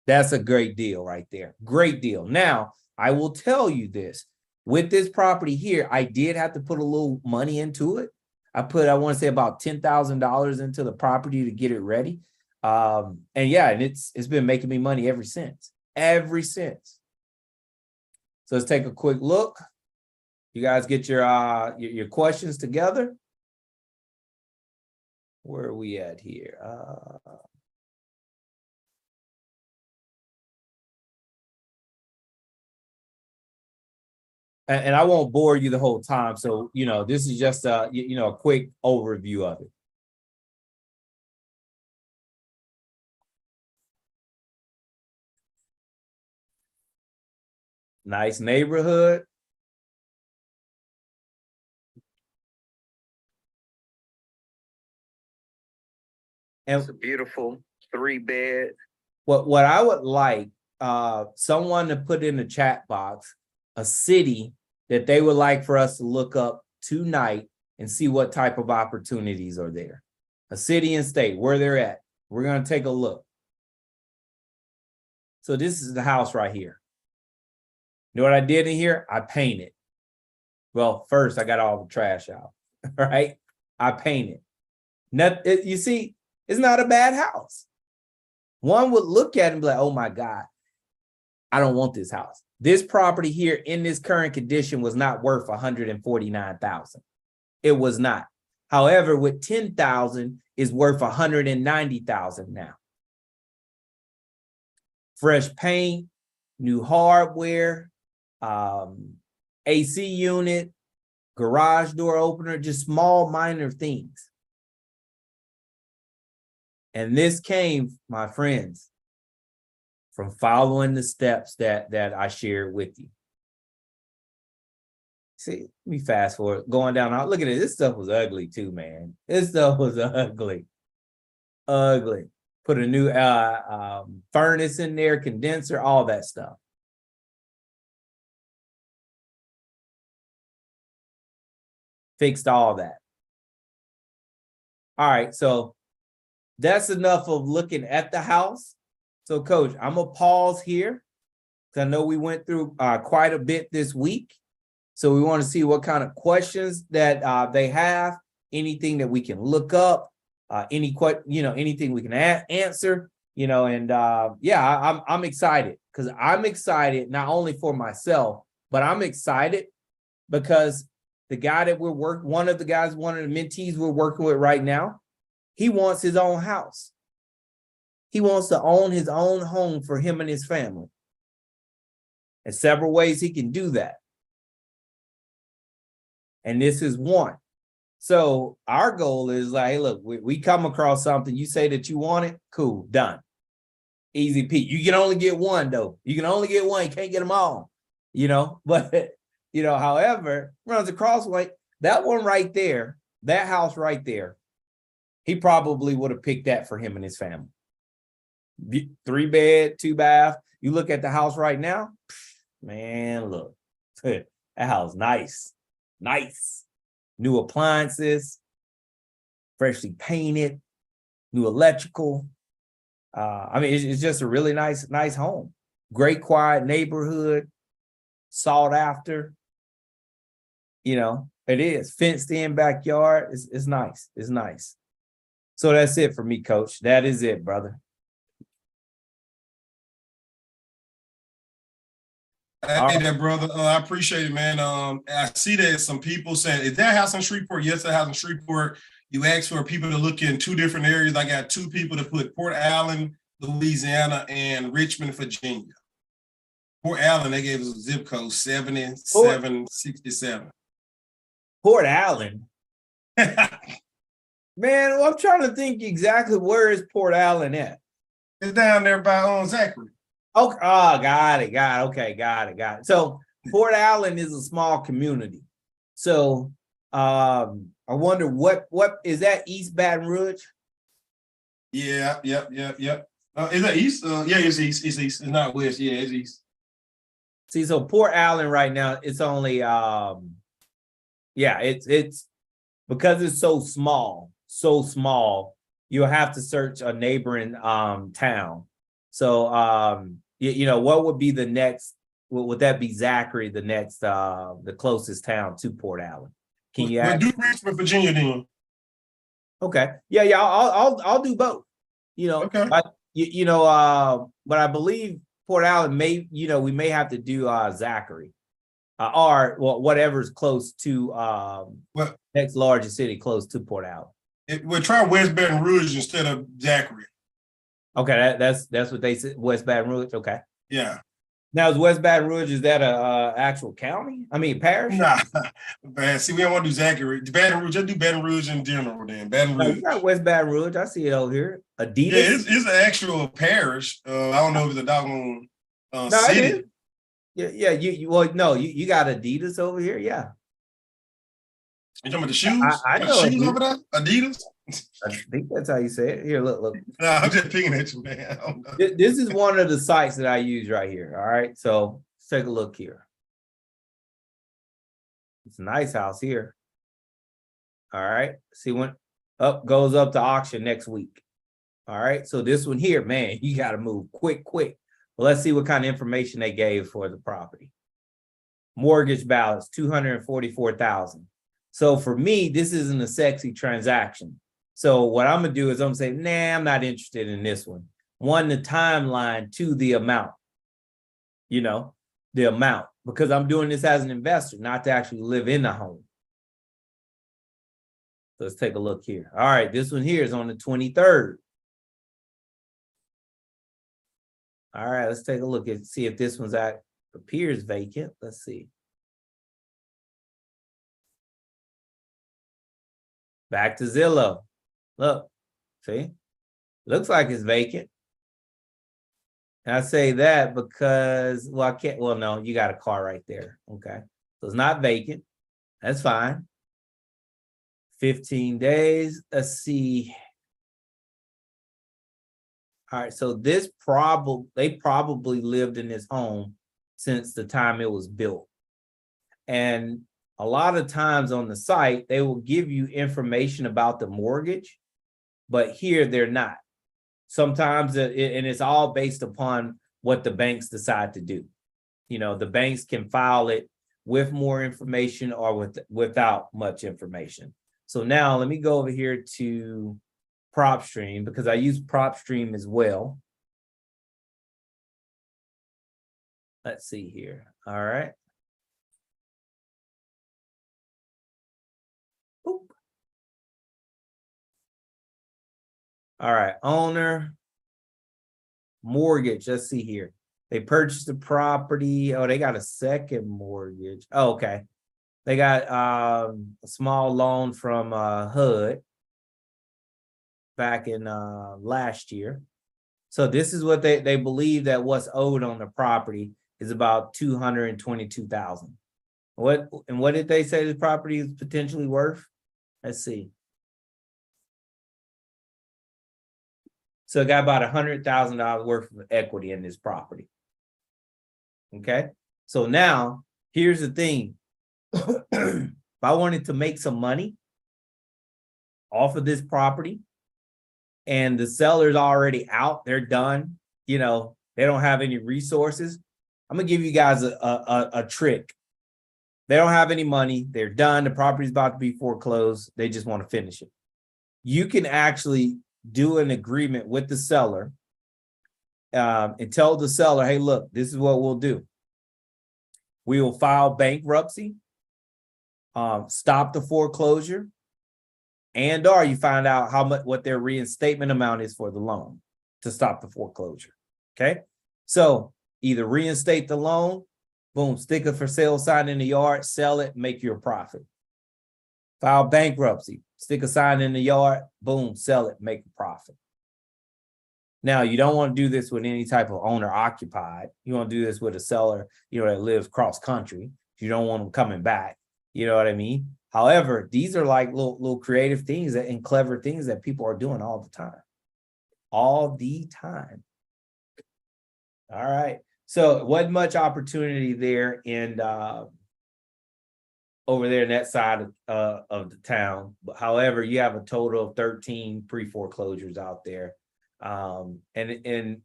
That's a great deal right there. Great deal. Now, I will tell you this. With this property here, I did have to put a little money into it. I want to say about $10,000 into the property to get it ready. And yeah, and it's been making me money ever since. So let's take a quick look. You guys get your questions together. Where are we at here? And I won't bore you the whole time. So, this is just a quick overview of it. Nice neighborhood. And it's a beautiful 3-bed. What I would like someone to put in the chat box a city that they would like for us to look up tonight and see what type of opportunities are there. A city and state, where they're at. We're going to take a look. So this is the house right here. You know what I did in here? I painted. Well, first I got all the trash out, right? I painted. You see, it's not a bad house. One would look at it and be like, oh my God, I don't want this house. This property here in this current condition was not worth $149,000. It was not. However, with $10,000 is worth $190,000 now. Fresh paint, new hardware, AC unit, garage door opener, just small minor things. And this came, my friends, from following the steps that I shared with you. See, let me fast forward, going down. Look at it. This stuff was ugly too, man. This stuff was ugly. Ugly. Put a new furnace in there, condenser, all that stuff. Fixed all that. All right, so that's enough of looking at the house. So, Coach, I'm going to pause here because I know we went through quite a bit this week. So we want to see what kind of questions that they have, anything that we can look up, anything we can answer, and yeah, I'm excited because I'm excited not only for myself, but I'm excited because the guy that one of the mentees we're working with right now, he wants his own house. He wants to own his own home for him and his family. And several ways he can do that. And this is one. So our goal is like, hey, look, we come across something, you say that you want it, cool, done. Easy peasy. You can only get one though. You can only get one, you can't get them all, but however, runs across like that one right there, that house right there, he probably would have picked that for him and his family. 3-bed, 2-bath. You look at the house right now, man, look, that house, nice. New appliances, freshly painted, new electrical. It's just a really nice home. Great quiet neighborhood, sought after. It is fenced in backyard. It's nice. It's nice. So that's it for me, Coach. That is it, brother. Hey there, brother. I appreciate it, man. I see that some people saying, is that house in Shreveport? Yes, that house in Shreveport. You asked for people to look in 2 different areas. I got 2 people to put Port Allen, Louisiana, and Richmond, Virginia. Port Allen, they gave us a zip code 7767. Port Allen. Man, well, I'm trying to think exactly where is Port Allen at. It's down there by Zachary. Okay, oh, got it. Okay, got it. So Port Allen is a small community. So I wonder what is that, East Baton Rouge? Yeah, yep. Is that east? Yeah, it's east. It's east. It's not west. Yeah, it's east. See, so Port Allen right now, it's only it's because it's so small, you'll have to search a neighboring town. So you know, what would be the next, would that be Zachary, the next the closest town to Port Allen? Can you do Richmond, Virginia then? Okay. Yeah, I'll do both. You know, okay. But I believe Port Allen we may have to do Zachary. Or whatever's close to next largest city close to Port Allen. We'll try West Baton Rouge instead of Zachary. Okay, that's what they said. West Baton Rouge. Okay. Yeah. Now, is West Baton Rouge, is that a actual county? I mean, parish? Nah, man. See, we don't want to do Zachary. Baton Rouge, just do Baton Rouge in general. Then Baton Rouge. No, you got West Baton Rouge. I see it over here. Adidas. Yeah, it's an actual parish. I don't know if it's a doggone city. Yeah. You got Adidas over here. Yeah. You talking about the shoes? I know shoes over there. Adidas. I think that's how you say it. Here, look. No, I'm just picking at you, man. This is one of the sites that I use right here. All right, so let's take a look here. It's a nice house here. All right, see when goes up to auction next week. All right, so this one here, man, you got to move quick. Well, let's see what kind of information they gave for the property. Mortgage balance $244,000. So for me, this isn't a sexy transaction. So what I'm gonna do is I'm gonna say, nah, I'm not interested in this one. One, the timeline, two, the amount. The amount, because I'm doing this as an investor, not to actually live in the home. So let's take a look here. All right, this one here is on the 23rd. All right, let's take a look and see if this one's appears vacant. Let's see. Back to Zillow. Look, see, looks like it's vacant. And I say that because, well, I can't, well, no, you got a car right there. Okay. So it's not vacant. That's fine. 15 days. Let's see. All right. So they probably lived in this home since the time it was built. And a lot of times on the site, they will give you information about the mortgage, but here they're not. Sometimes, and it's all based upon what the banks decide to do. The banks can file it with more information or without much information. So now let me go over here to PropStream because I use PropStream as well. Let's see here. All right. All right, owner, mortgage. Let's see here. They purchased the property. Oh, they got a second mortgage. Oh, okay. They got a small loan from HUD back in last year. So this is what they believe that what's owed on the property is about $222,000. What did they say the property is potentially worth? Let's see. So it got about $100,000 worth of equity in this property. Okay. So now here's the thing. If I wanted to make some money off of this property and the seller's already out, they're done, they don't have any resources, I'm gonna give you guys a trick. They don't have any money. They're done. The property's about to be foreclosed. They just want to finish it. You can actually do an agreement with the seller and tell the seller, hey, look, this is what we'll do. We will file bankruptcy, stop the foreclosure, and or you find out how much what their reinstatement amount is for the loan to stop the foreclosure. Okay, so either reinstate the loan, boom, stick a for sale sign in the yard, sell it, make you a profit. File bankruptcy, stick a sign in the yard, boom, sell it, make a profit. Now, you don't want to do this with any type of owner occupied. You want to do this with a seller, that lives cross country. You don't want them coming back. You know what I mean? However, these are like little creative things and clever things that people are doing all the time. All the time. All right. So it wasn't much opportunity there in over there in that side of the town. But however, you have a total of 13 pre-foreclosures out there. And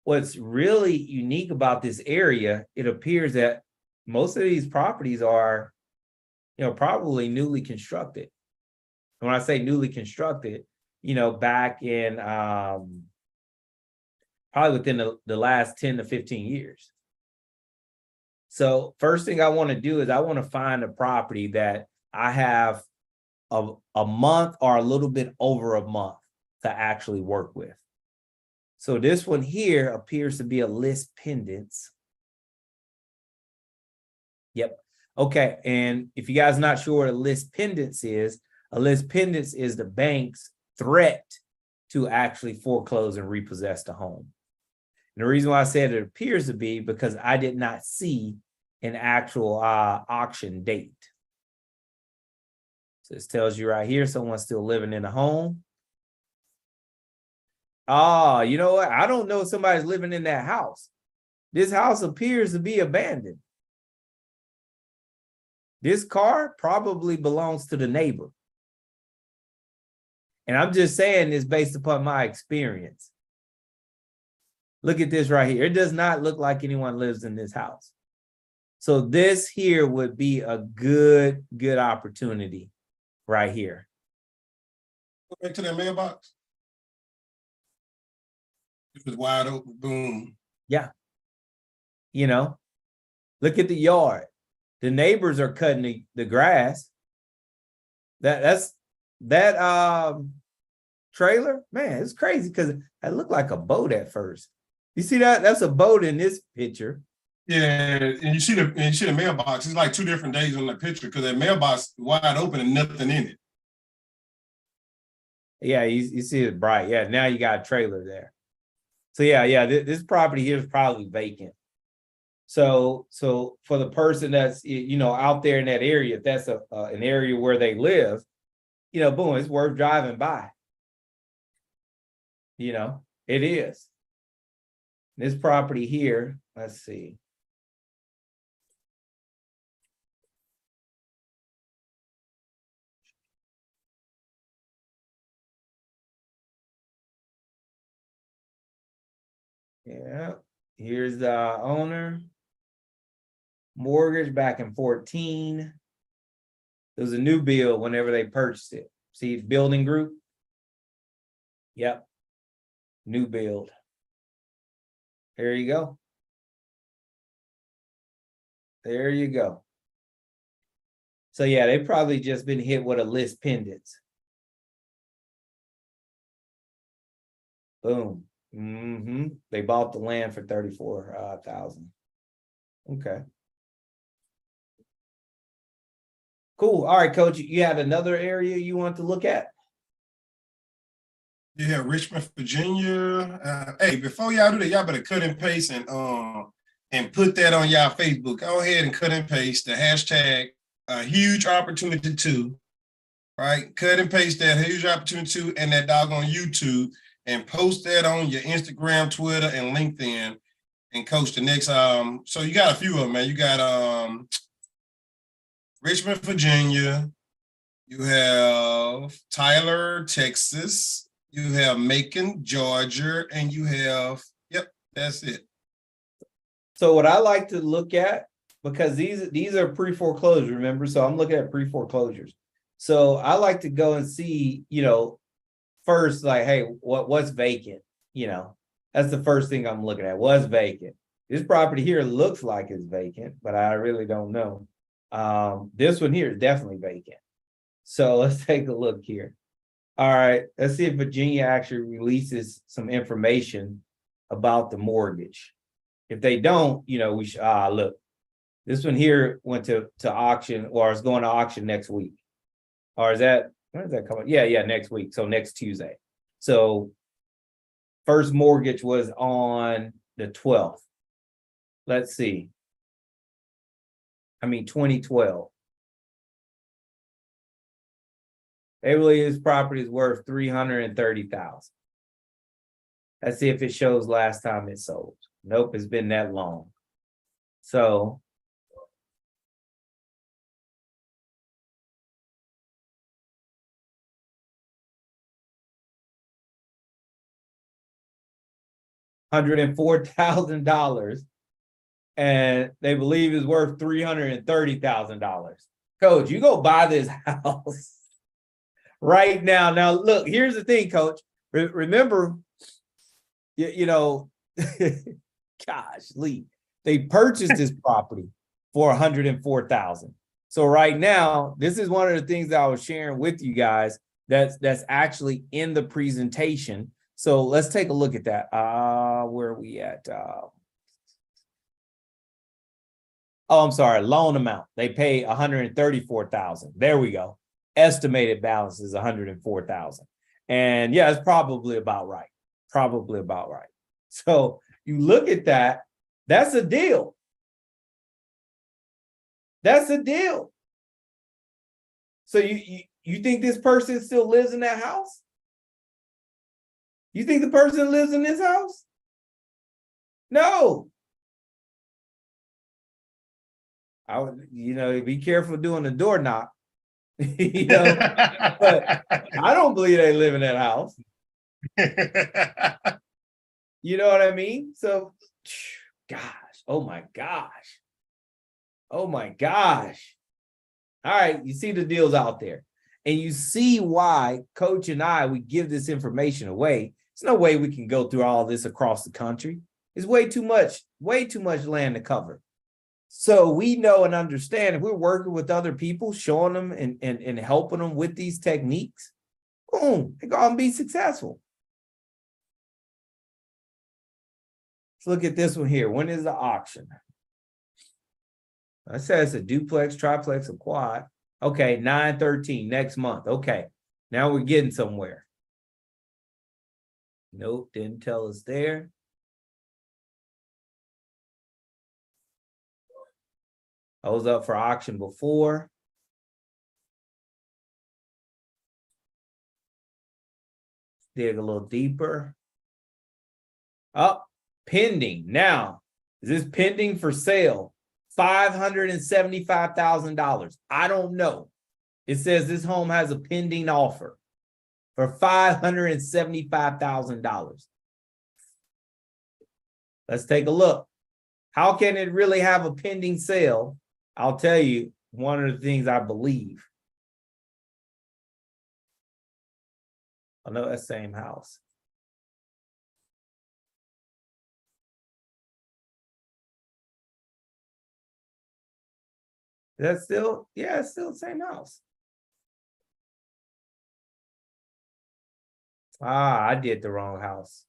what's really unique about this area, it appears that most of these properties are, probably newly constructed. When I say newly constructed, back in probably within the last 10 to 15 years. So first thing I want to do is I want to find a property that I have a month or a little bit over a month to actually work with. So this one here appears to be a list pendants. Yep. Okay. And if you guys are not sure what a list pendants is, a list pendants is the bank's threat to actually foreclose and repossess the home. And the reason why I said it appears to be because I did not see an actual auction date. So this tells you right here, someone's still living in a home. Oh, you know what? I don't know if somebody's living in that house. This house appears to be abandoned. This car probably belongs to the neighbor. And I'm just saying this based upon my experience. Look at this right here. It does not look like anyone lives in this house. So this here would be a good opportunity right here. Go back to that mailbox. It was wide open, boom. Yeah. Look at the yard. The neighbors are cutting the grass. That trailer, man, it's crazy because it looked like a boat at first. You see that? That's a boat in this picture. Yeah, and you see the mailbox. It's like 2 different days on the picture because that mailbox wide open and nothing in it. Yeah, you see it bright. Yeah, now you got a trailer there. So yeah, this property here is probably vacant. So for the person that's out there in that area, if that's an area where they live, boom, it's worth driving by. It is. This property here, let's see. Yeah, here's the owner. Mortgage back in 14. It was a new build whenever they purchased it. See, building group. Yep. New build. There you go. There you go. So yeah, they've probably just been hit with a list pendants. Boom. They bought the land for $34,000. Okay. Cool. All right, Coach. You had another area you want to look at? Yeah, Richmond, Virginia. Hey, before y'all do that, y'all better cut and paste and put that on y'all Facebook. Go ahead and cut and paste the hashtag huge opportunity 2. Right? Cut and paste that huge opportunity 2 and that doggone YouTube and post that on your Instagram, Twitter, and LinkedIn. And Coach, the next so you got a few of them, man. You got Richmond, Virginia. You have Tyler, Texas. You have Macon, Georgia, and you have, yep, that's it. So what I like to look at because these are pre-foreclosure, remember? So I'm looking at pre-foreclosures. So I like to go and see, first, like, hey, what's vacant? That's the first thing I'm looking at. What's vacant? This property here looks like it's vacant, but I really don't know. This one here is definitely vacant. So let's take a look here. All right, let's see if Virginia actually releases some information about the mortgage. If they don't, we should, look, this one here went to auction, or is going to auction next week. Or is that, when is that coming? Yeah, next week. So next Tuesday. So first mortgage was on the 12th. Let's see. 2012. They believe his property is worth $330,000. Let's see if it shows last time it sold. Nope, it's been that long. So $104,000, and they believe it's worth $330,000. Coach, you go buy this house right now. Now, look, here's the thing, Coach. Remember, gosh, Lee, they purchased this property for $104,000. So right now, this is one of the things that I was sharing with you guys that's actually in the presentation. So let's take a look at that. Where are we at? I'm sorry, loan amount. They pay $134,000. There we go. Estimated balance is $104,000. And yeah, it's probably about right. Probably about right. So you look at that, that's a deal. That's a deal. So you think this person still lives in that house? You think the person lives in this house? No. I would, be careful doing the door knock. But I don't believe they live in that house. You know what I mean? So, gosh, oh my gosh. Oh my gosh. All right, you see the deals out there. And you see why Coach and we give this information away. There's no way we can go through all this across the country. It's way too much land to cover. So we know and understand if we're working with other people, showing them and helping them with these techniques, boom, they're going to be successful. Let's look at this one here. When is the auction? I said it's a duplex, triplex, a quad. Okay, 9/13 next month. Okay, now we're getting somewhere. Nope, didn't tell us there. I was up for auction before. Dig a little deeper. Oh, pending. Now, is this pending for sale? $575,000. I don't know. It says this home has a pending offer for $575,000. Let's take a look. How can it really have a pending sale? I'll tell you one of the things I believe. I know that same house. That's still, yeah, it's still the same house. I did the wrong house.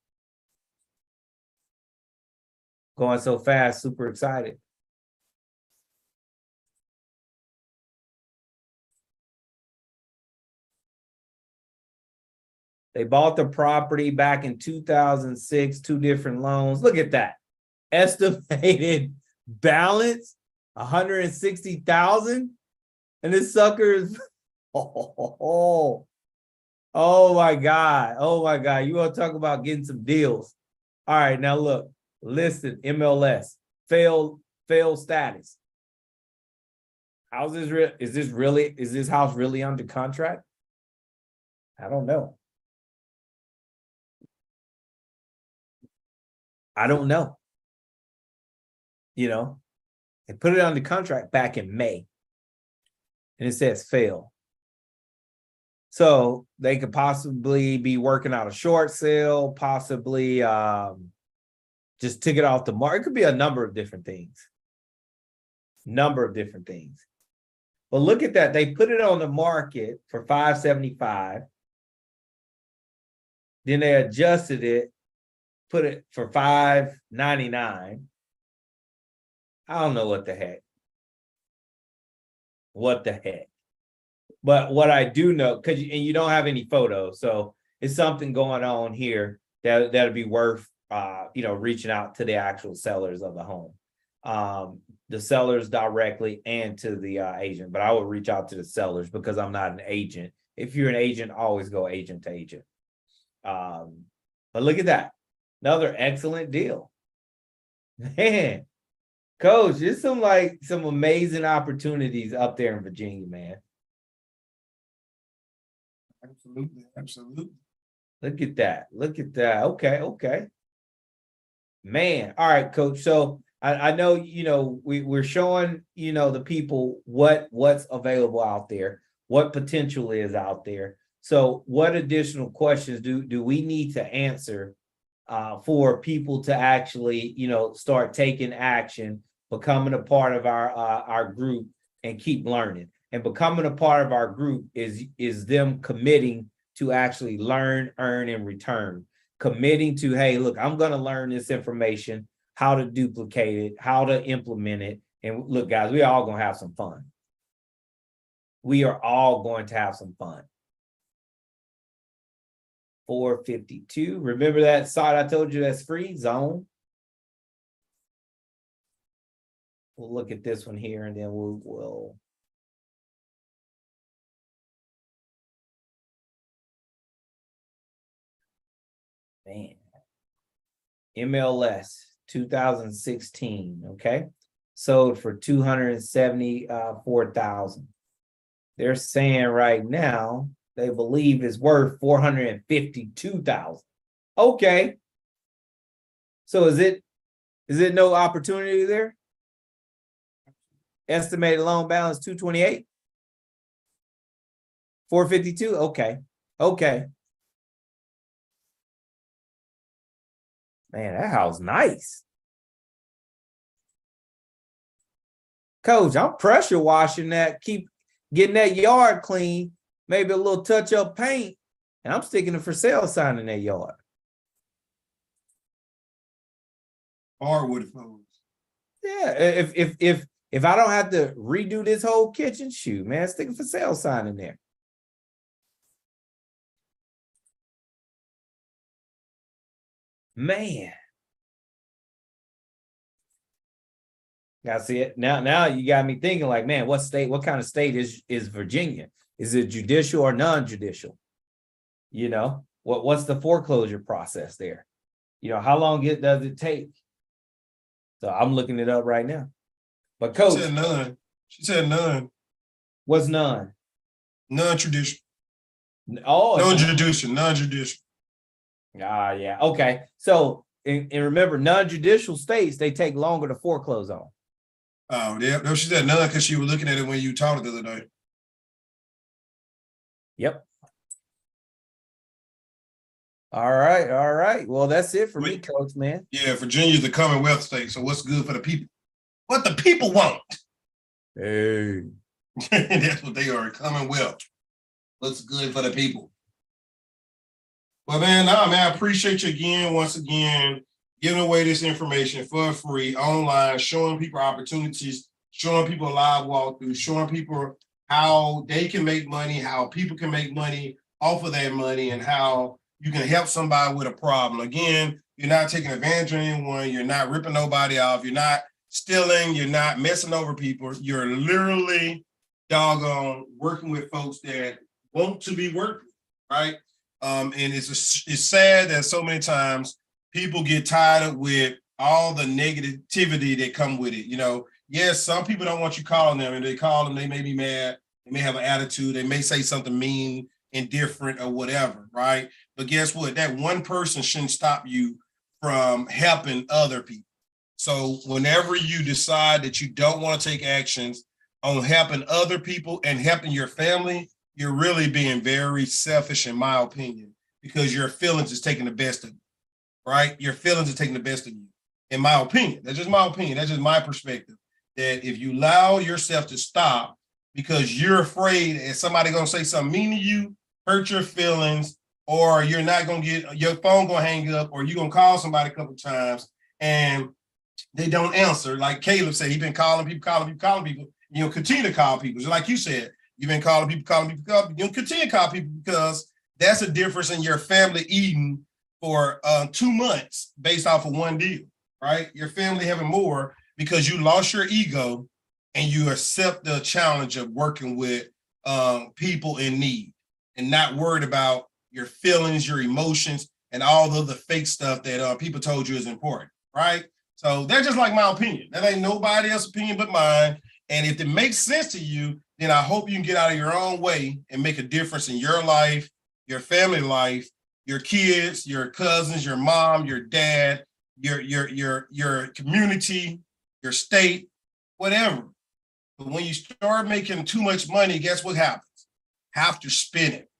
Going so fast, super excited. They bought the property back in 2006, 2 different loans. Look at that. Estimated balance, 160,000. And this sucker is, oh my God. Oh my God. You want to talk about getting some deals. All right, now look, listed MLS, failed status. How's this real? Is this house really under contract? I don't know. I don't know. They put it under contract back in May. And it says fail. So they could possibly be working out a short sale, possibly just took it off the market. It could be a number of different things. But look at that. They put it on the market for $575. Then they adjusted it, put it for $599. I don't know what the heck. But what I do know, and you don't have any photos, so it's something going on here that'll be worth reaching out to the actual sellers of the home, the sellers directly and to the agent. But I would reach out to the sellers because I'm not an agent. If you're an agent, always go agent to agent. But look at that, another excellent deal, man. Coach, there's some amazing opportunities up there in Virginia, man. Absolutely. Look at that. Okay. Man. All right, Coach. So I know, we're showing, the people what's available out there, what potential is out there. So what additional questions do we need to answer for people to actually, start taking action, becoming a part of our group and keep learning? And becoming a part of our group is them committing to actually learn, earn, and return. Committing to, hey, look, I'm going to learn this information, how to duplicate it, how to implement it. And look, guys, we are all going to have some fun. We are all going to have some fun. 452. Remember that site I told you that's free, Zone? We'll look at this one here and then we'll man. MLS 2016, okay? Sold for $274,000. They're saying right now they believe is worth $452,000. Okay. So is it no opportunity there? Estimated loan balance 228. 452. Okay. Man, that house nice. Coach, I'm pressure washing that, keep getting that yard clean, maybe a little touch up paint, and I'm sticking a for sale sign in that yard. Hardwood floors. Yeah, if I don't have to redo this whole kitchen, shoot, man, stick a for sale sign in there. Man. I see it. Now you got me thinking like, man, what kind of state is Virginia? Is it judicial or non-judicial? What's the foreclosure process there? How long does it take? So I'm looking it up right now. But Coach. She said none. What's none? Non-traditional. Oh, non-judicial. Yeah. Okay. So, and remember, non-judicial states, they take longer to foreclose on. Oh, yeah. No, she said none because she was looking at it when you talked the other day. Yep. All right. Well, that's it for me, Coach, man. Yeah, Virginia's the Commonwealth state. So what's good for the people? What the people want. Hey. That's what they are, a Commonwealth. What's good for the people? Well, man, I appreciate you once again, giving away this information for free online, showing people opportunities, showing people live walkthroughs, showing people how they can make money, how people can make money off of that money, and how you can help somebody with a problem. Again, you're not taking advantage of anyone. You're not ripping nobody off. You're not stealing. You're not messing over people. You're literally doggone working with folks that want to be worked with, right? And it's sad that so many times people get tired with all the negativity that come with it. Yes, some people don't want you calling them, and they call them, they may be mad, they may have an attitude, they may say something mean, indifferent, or whatever, right? But guess what? That one person shouldn't stop you from helping other people. So whenever you decide that you don't want to take actions on helping other people and helping your family, you're really being very selfish, in my opinion, because your feelings is taking the best of you, right? Your feelings are taking the best of you, in my opinion. That's just my opinion. That's just my perspective. That if you allow yourself to stop because you're afraid that somebody gonna say something mean to you, hurt your feelings, or you're not gonna get your phone gonna hang up, or you're gonna call somebody a couple times and they don't answer. Like Caleb said, he's been calling people. You know, continue to call people. Just like you said, you've been calling people. You know, continue to call people because that's a difference in your family eating for 2 months based off of one deal, right? Your family having more because you lost your ego and you accept the challenge of working with people in need and not worried about your feelings, your emotions, and all the other fake stuff that people told you is important, right? So that's just like my opinion. That ain't nobody else's opinion but mine. And if it makes sense to you, then I hope you can get out of your own way and make a difference in your life, your family life, your kids, your cousins, your mom, your dad, your community, your state, whatever. But when you start making too much money, guess what happens? Have to spend it.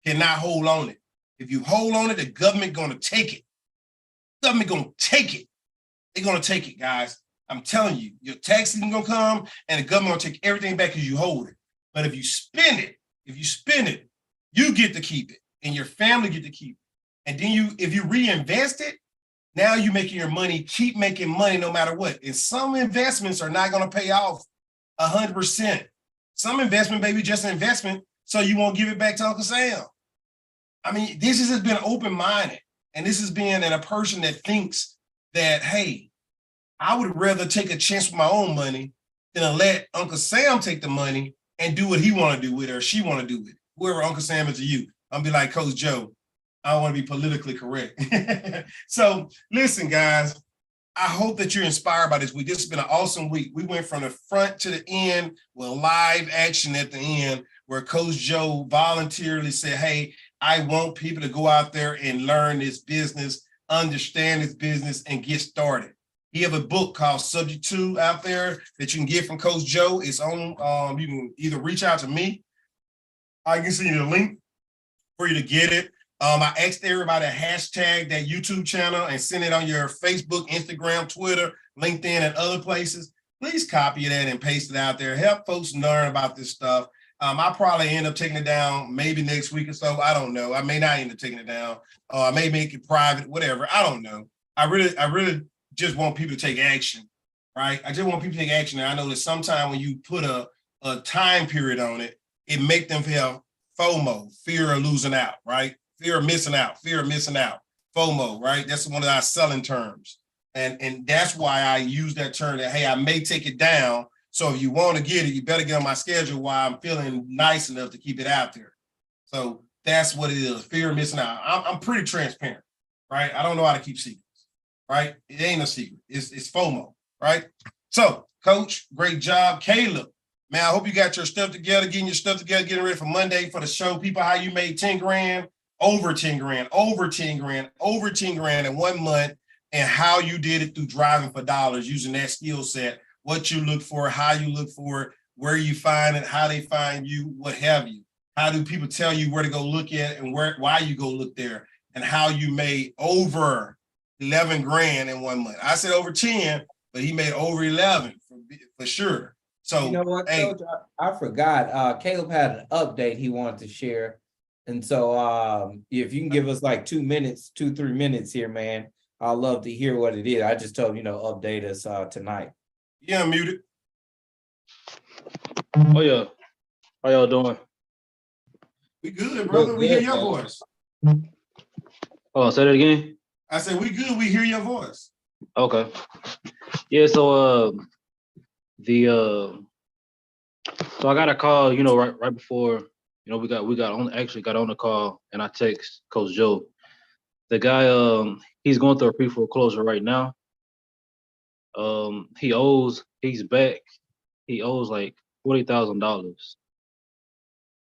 Cannot hold on it. If you hold on it, the government gonna take it. Government gonna take it. They're gonna take it, guys. I'm telling you, your tax season gonna come and the government gonna take everything back because you hold it. But if you spend it, you get to keep it and your family get to keep it. And then if you reinvest it, now you're making your money, keep making money no matter what. And some investments are not gonna pay off 100%. Some investment, baby, just an investment, so you won't give it back to Uncle Sam. I mean, this has been open-minded, and this has been in a person that thinks that, hey, I would rather take a chance with my own money than to let Uncle Sam take the money and do what he want to do with it or she want to do with it. Whoever Uncle Sam is to you, I'm be like Coach Joe. I don't want to be politically correct. So listen, guys, I hope that you're inspired by this week. This has been an awesome week. We went from the front to the end with live action at the end where Coach Joe voluntarily said, hey, I want people to go out there and learn this business, understand this business, and get started. He have a book called Subject-2 out there that you can get from Coach Joe. It's on, you can either reach out to me. I can send you the link for you to get it. I asked everybody to hashtag that YouTube channel and send it on your Facebook, Instagram, Twitter, LinkedIn, and other places. Please copy that and paste it out there. Help folks learn about this stuff. I'll probably end up taking it down maybe next week or so. I don't know. I may not end up taking it down. I may make it private, whatever. I don't know. I really just want people to take action, right? I just want people to take action. And I know that sometimes when you put a time period on it, it make them feel FOMO, fear of losing out, right? Fear of missing out, FOMO, right? That's one of our selling terms. And that's why I use that term that, hey, I may take it down. So if you want to get it, you better get on my schedule while I'm feeling nice enough to keep it out there. So that's what it is, fear of missing out. I'm pretty transparent, right? I don't know how to keep secrets, right? It ain't a secret. It's FOMO, right? So, Coach, great job. Caleb, man, I hope you got your stuff together, getting ready for Monday for the show. People, how you made 10 grand, over 10 grand in 1 month, and how you did it through driving for dollars, using that skill set, what you look for, how you look for it, where you find it, how they find you, what have you. How do people tell you where to go look at and why you go look there, and how you made over 11 grand in 1 month. I said over 10, but he made over 11 for sure. So, you know what, hey, Coach, I forgot. Caleb had an update he wanted to share. And so if you can give us like 2 minutes, 2-3 minutes here, man, I'd love to hear what it is. I just told him, update us tonight. Yeah, I'm muted. Oh yeah. How y'all doing? We good, brother. We hear your voice. Oh, say that again. I said we good. We hear your voice. Okay. Yeah. So so I got a call. Right before we got on the call, and I text Coach Joe. The guy he's going through a pre-foreclosure right now. He's back. He owes like $40,000,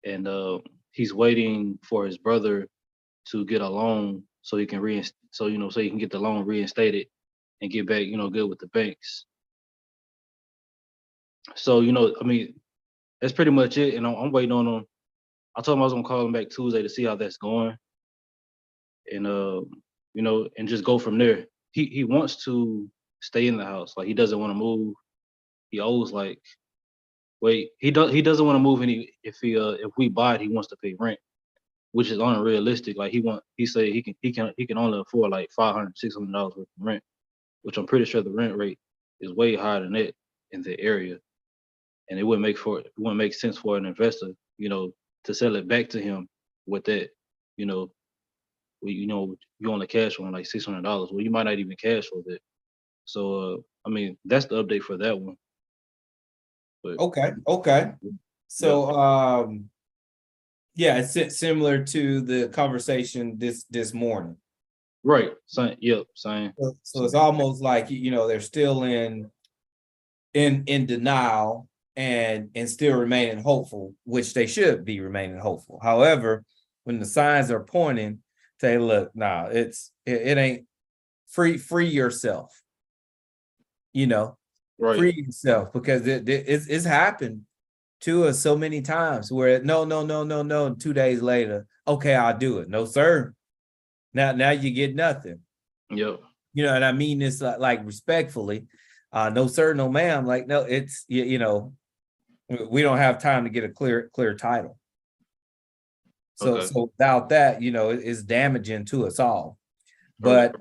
and he's waiting for his brother to get a loan so he can so he can get the loan reinstated. and get back, good with the banks. So, I mean, that's pretty much it. And I'm waiting on him. I told him I was gonna call him back Tuesday to see how that's going. And and just go from there. He wants to stay in the house. Like he doesn't want to move. He owes like he doesn't want to move if we buy it, he wants to pay rent, which is unrealistic. Like he say he can only afford like $500, $600 worth of rent, which I'm pretty sure the rent rate is way higher than that in the area. And it wouldn't make sense for an investor, to sell it back to him with that, you only cash on like $600. Well, you might not even cash for that. So I mean, that's the update for that one. But Okay. So yeah, it's similar to the conversation this morning. right, same. Yep, same. So it's almost like they're still in denial and still remaining hopeful, which they should be remaining hopeful. However, when the signs are pointing, say, look, nah, it ain't free yourself. Right. Free yourself, because it's happened to us so many times where no. 2 days later, okay, I'll do it. No, sir. Now you get nothing. Yep. And I mean this like respectfully. No, sir, no, ma'am. Like, no, it's we don't have time to get a clear title. So Okay. so without that, it's damaging to us all. But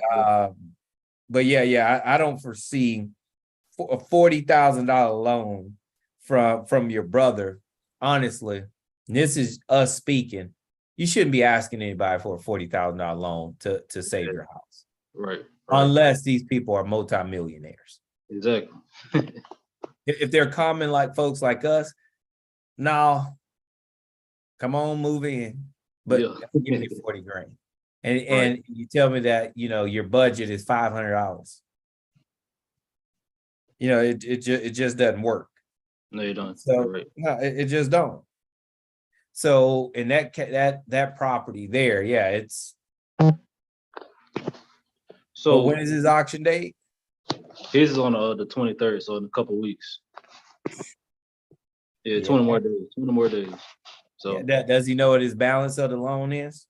yeah, I don't foresee a $40,000 loan from your brother. Honestly, this is us speaking. You shouldn't be asking anybody for a $40,000 loan to save your house. Right. Unless these people are multimillionaires. Exactly. If they're common like folks like us, no, come on, move in. But give me 40 grand. And you tell me that your budget is $500. It just doesn't work. No, you don't. So Right. no, it just don't. So in that property there, yeah, it's. So But when is his auction date? his is on the 23rd, so in a couple weeks. Yeah, 20 more days. 20 more days. So does he know what his balance of the loan is?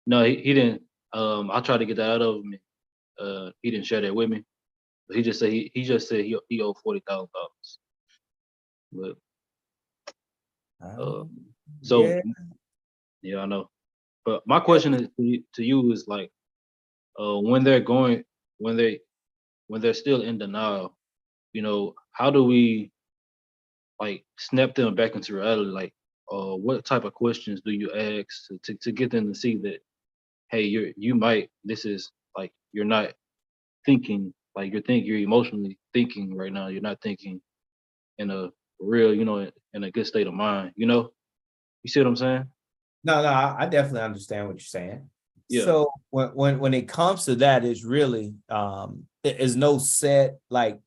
no, he didn't. I tried to get that out of him. He didn't share that with me. But he just said he owed $40,000. But so yeah, I know. But my question is to you is like, when they're still in denial, how do we like snap them back into reality? Like, what type of questions do you ask to get them to see that, hey, this is like, you're not thinking like you're emotionally thinking right now. You're not thinking in a real, in a good state of mind. You see what I'm saying? No, I definitely understand what you're saying. Yeah. So when it comes to that, it's really it is no set, like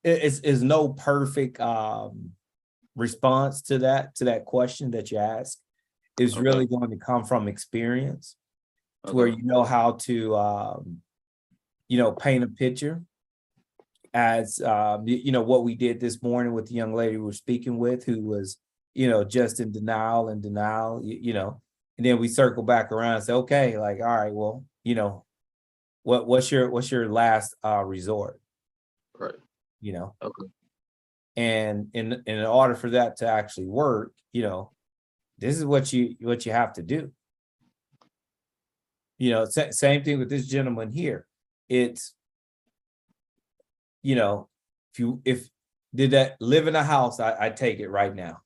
it's no perfect response to that question that you ask. It's really going to come from experience, to where you know how to paint a picture. As what we did this morning with the young lady we were speaking with, who was just in denial, and then we circle back around and say, okay, like, all right, well, what's your last resort? Right. Okay. And in order for that to actually work, this is what you have to do. Same thing with this gentleman here. It's, if did that live in a house, I take it right now.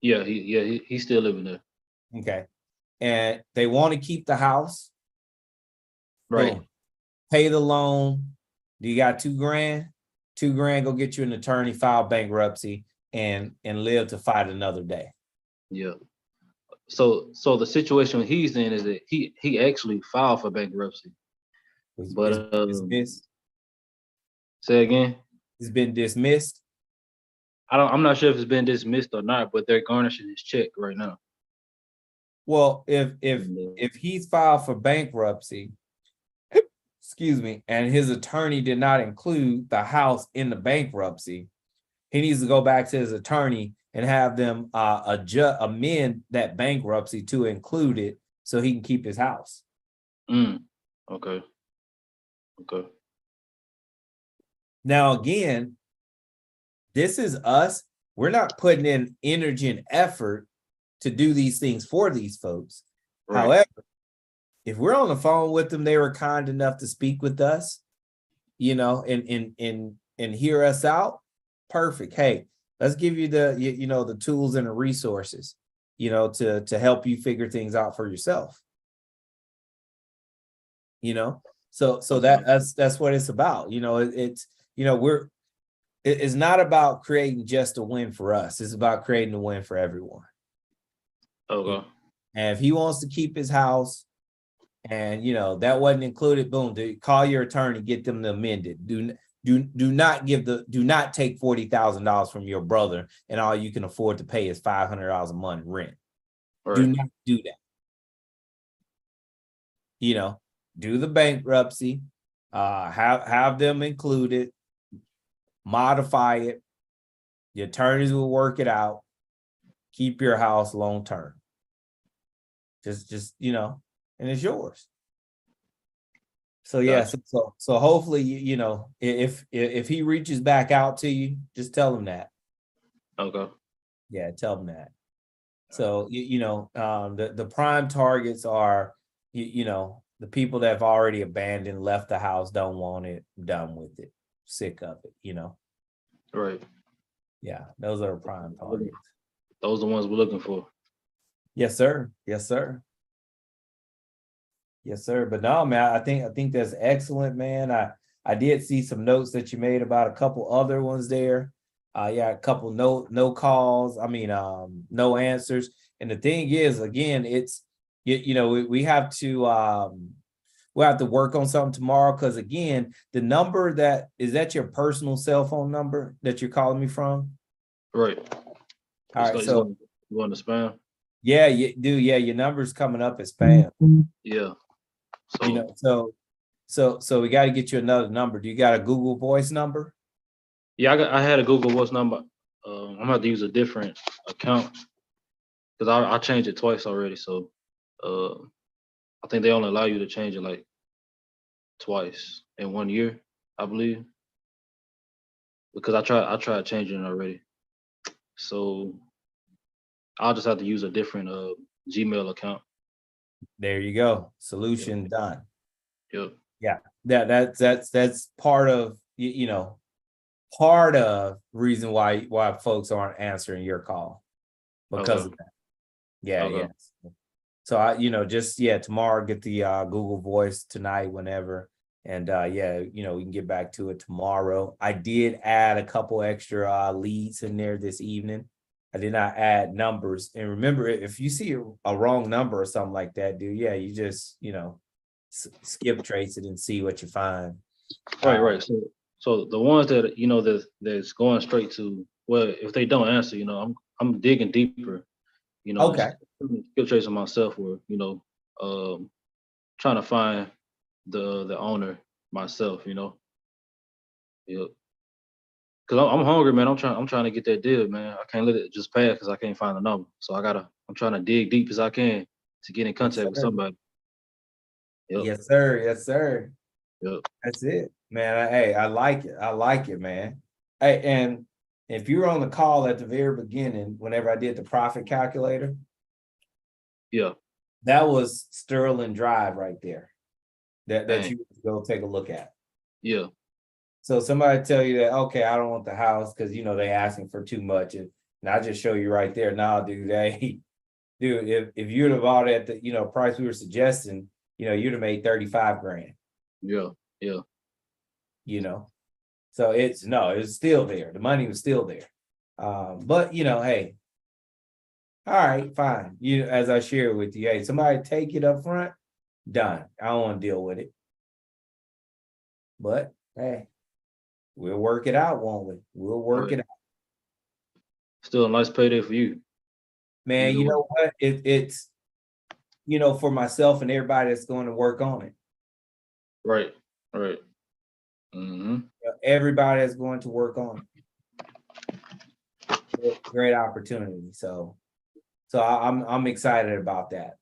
Yeah, he's still living there. Okay. And they want to keep the house. Right. Boom. Pay the loan. Do you got $2,000? $2,000, go get you an attorney, file bankruptcy, and live to fight another day. Yeah. So the situation he's in is that he actually filed for bankruptcy. But dismissed. Say again? It's been dismissed. I'm not sure if it's been dismissed or not, but they're garnishing his check right now. Well, if he's filed for bankruptcy, excuse me, and his attorney did not include the house in the bankruptcy, he needs to go back to his attorney and have them amend that bankruptcy to include it so he can keep his house. Okay. Okay. Now, again, this is us. We're not putting in energy and effort to do these things for these folks. Right. However, if we're on the phone with them, they were kind enough to speak with us, you know, and hear us out. Perfect. Hey, let's give you the, you know, the tools and the resources, you know, to help you figure things out for yourself. You know, so that's what it's about. You know, it's, you know, it's not about creating just a win for us. It's about creating a win for everyone. Okay. And if he wants to keep his house and, you know, that wasn't included, boom, dude, call your attorney, get them to amend it. Do not take $40,000 from your brother and all you can afford to pay is $500 a month rent. Right. Do not do that. You know, do the bankruptcy, have them included, modify it. The attorneys will work it out. Keep your house long term. Just you know, and it's yours. So yeah, Gotcha. so hopefully you know, if he reaches back out to you, just tell him that. Okay. Yeah, tell him that. So you know, the prime targets are you know, the people that have already abandoned, left the house, don't want it, done with it, sick of it, you know. Right. Yeah, those are prime targets. Those are the ones we're looking for. Yes, sir. Yes, sir. Yes, sir. But no, man, I think that's excellent, man. I did see some notes that you made about a couple other ones there. Yeah, a couple no calls. I mean, no answers. And the thing is, again, it's you know, we have to we'll have to work on something tomorrow because again, the number that is that your personal cell phone number that you're calling me from? Right. All right, so you want to spam? yeah, you do. Yeah, your number's coming up as spam. Yeah. So You know, so we got to get you another number. Do you got a Google Voice number? yeah, I had a Google Voice number. I'm gonna have to use a different account because I changed it twice already. So I think they only allow you to change it like twice in 1 year, I believe. Because I tried changing it already. So I'll just have to use a different Gmail account. There you go. Solution done. Yep. Yeah, that's part of you know, part of reason why folks aren't answering your call because of that. Yeah, Okay. yeah. So I, you know, just tomorrow get the Google Voice, tonight, whenever. And yeah, you know, we can get back to it tomorrow. I did add a couple extra leads in there this evening. I did not add numbers. And remember, if you see a wrong number or something like that, dude, yeah, you just, you know, skip trace it and see what you find. Right. So the ones that you know that's going straight to, well, if they don't answer, you know, I'm digging deeper, you know, Okay. skill tracing myself, or you know, trying to find the owner myself, you know. Yep. Cause I'm hungry, man. I'm trying to get that deal, man. I can't let it just pass because I can't find the number. So I'm trying to dig deep as I can to get in Yes, contact with sir. somebody. Yep. Yes, sir. Yes, sir. Yep. That's it, man. Hey, I like it. I like it, man. Hey, and if you were on the call at the very beginning, whenever I did the profit calculator, Yeah. that was Sterling Drive right there. That Dang. you go take a look at. Yeah. So somebody tell you that, okay, I don't want the house because you know they asking for too much, and I just show you right there. Nah, dude, hey, dude, if you'd have bought at the price we were suggesting, you know, you'd have made 35 grand. Yeah. Yeah. You know, so it's still there. The money was still there. But you know, hey, all right, fine. You as I shared with you, hey, somebody take it up front, done. I don't want to deal with it. But hey, we'll work it out, won't we? We'll work it out. Still a nice payday for you. Man, Either you way. know what? It's you know, for myself and everybody that's going to work on it. Right. Right. Mm-hmm. Everybody is going to work on it. Great opportunity. So I'm excited about that.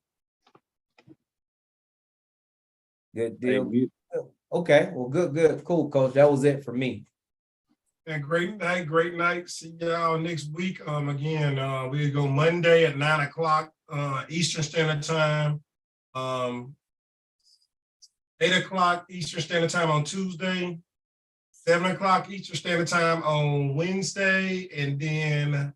Good deal. Okay, well, good, cool, Coach. That was it for me. And great night. See y'all next week. Again, we'll go Monday at 9 o'clock Eastern Standard Time. 8 o'clock Eastern Standard Time on Tuesday, 7 o'clock Eastern Standard Time on Wednesday, and then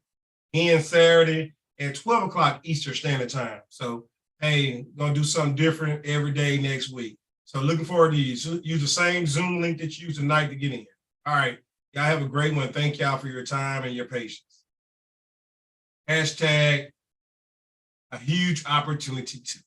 again Saturday at 12 o'clock Eastern Standard Time. So, hey, gonna do something different every day next week. So looking forward to use the same Zoom link that you used tonight to get in. All right, y'all have a great one. Thank y'all for your time and your patience. Hashtag a huge opportunity too.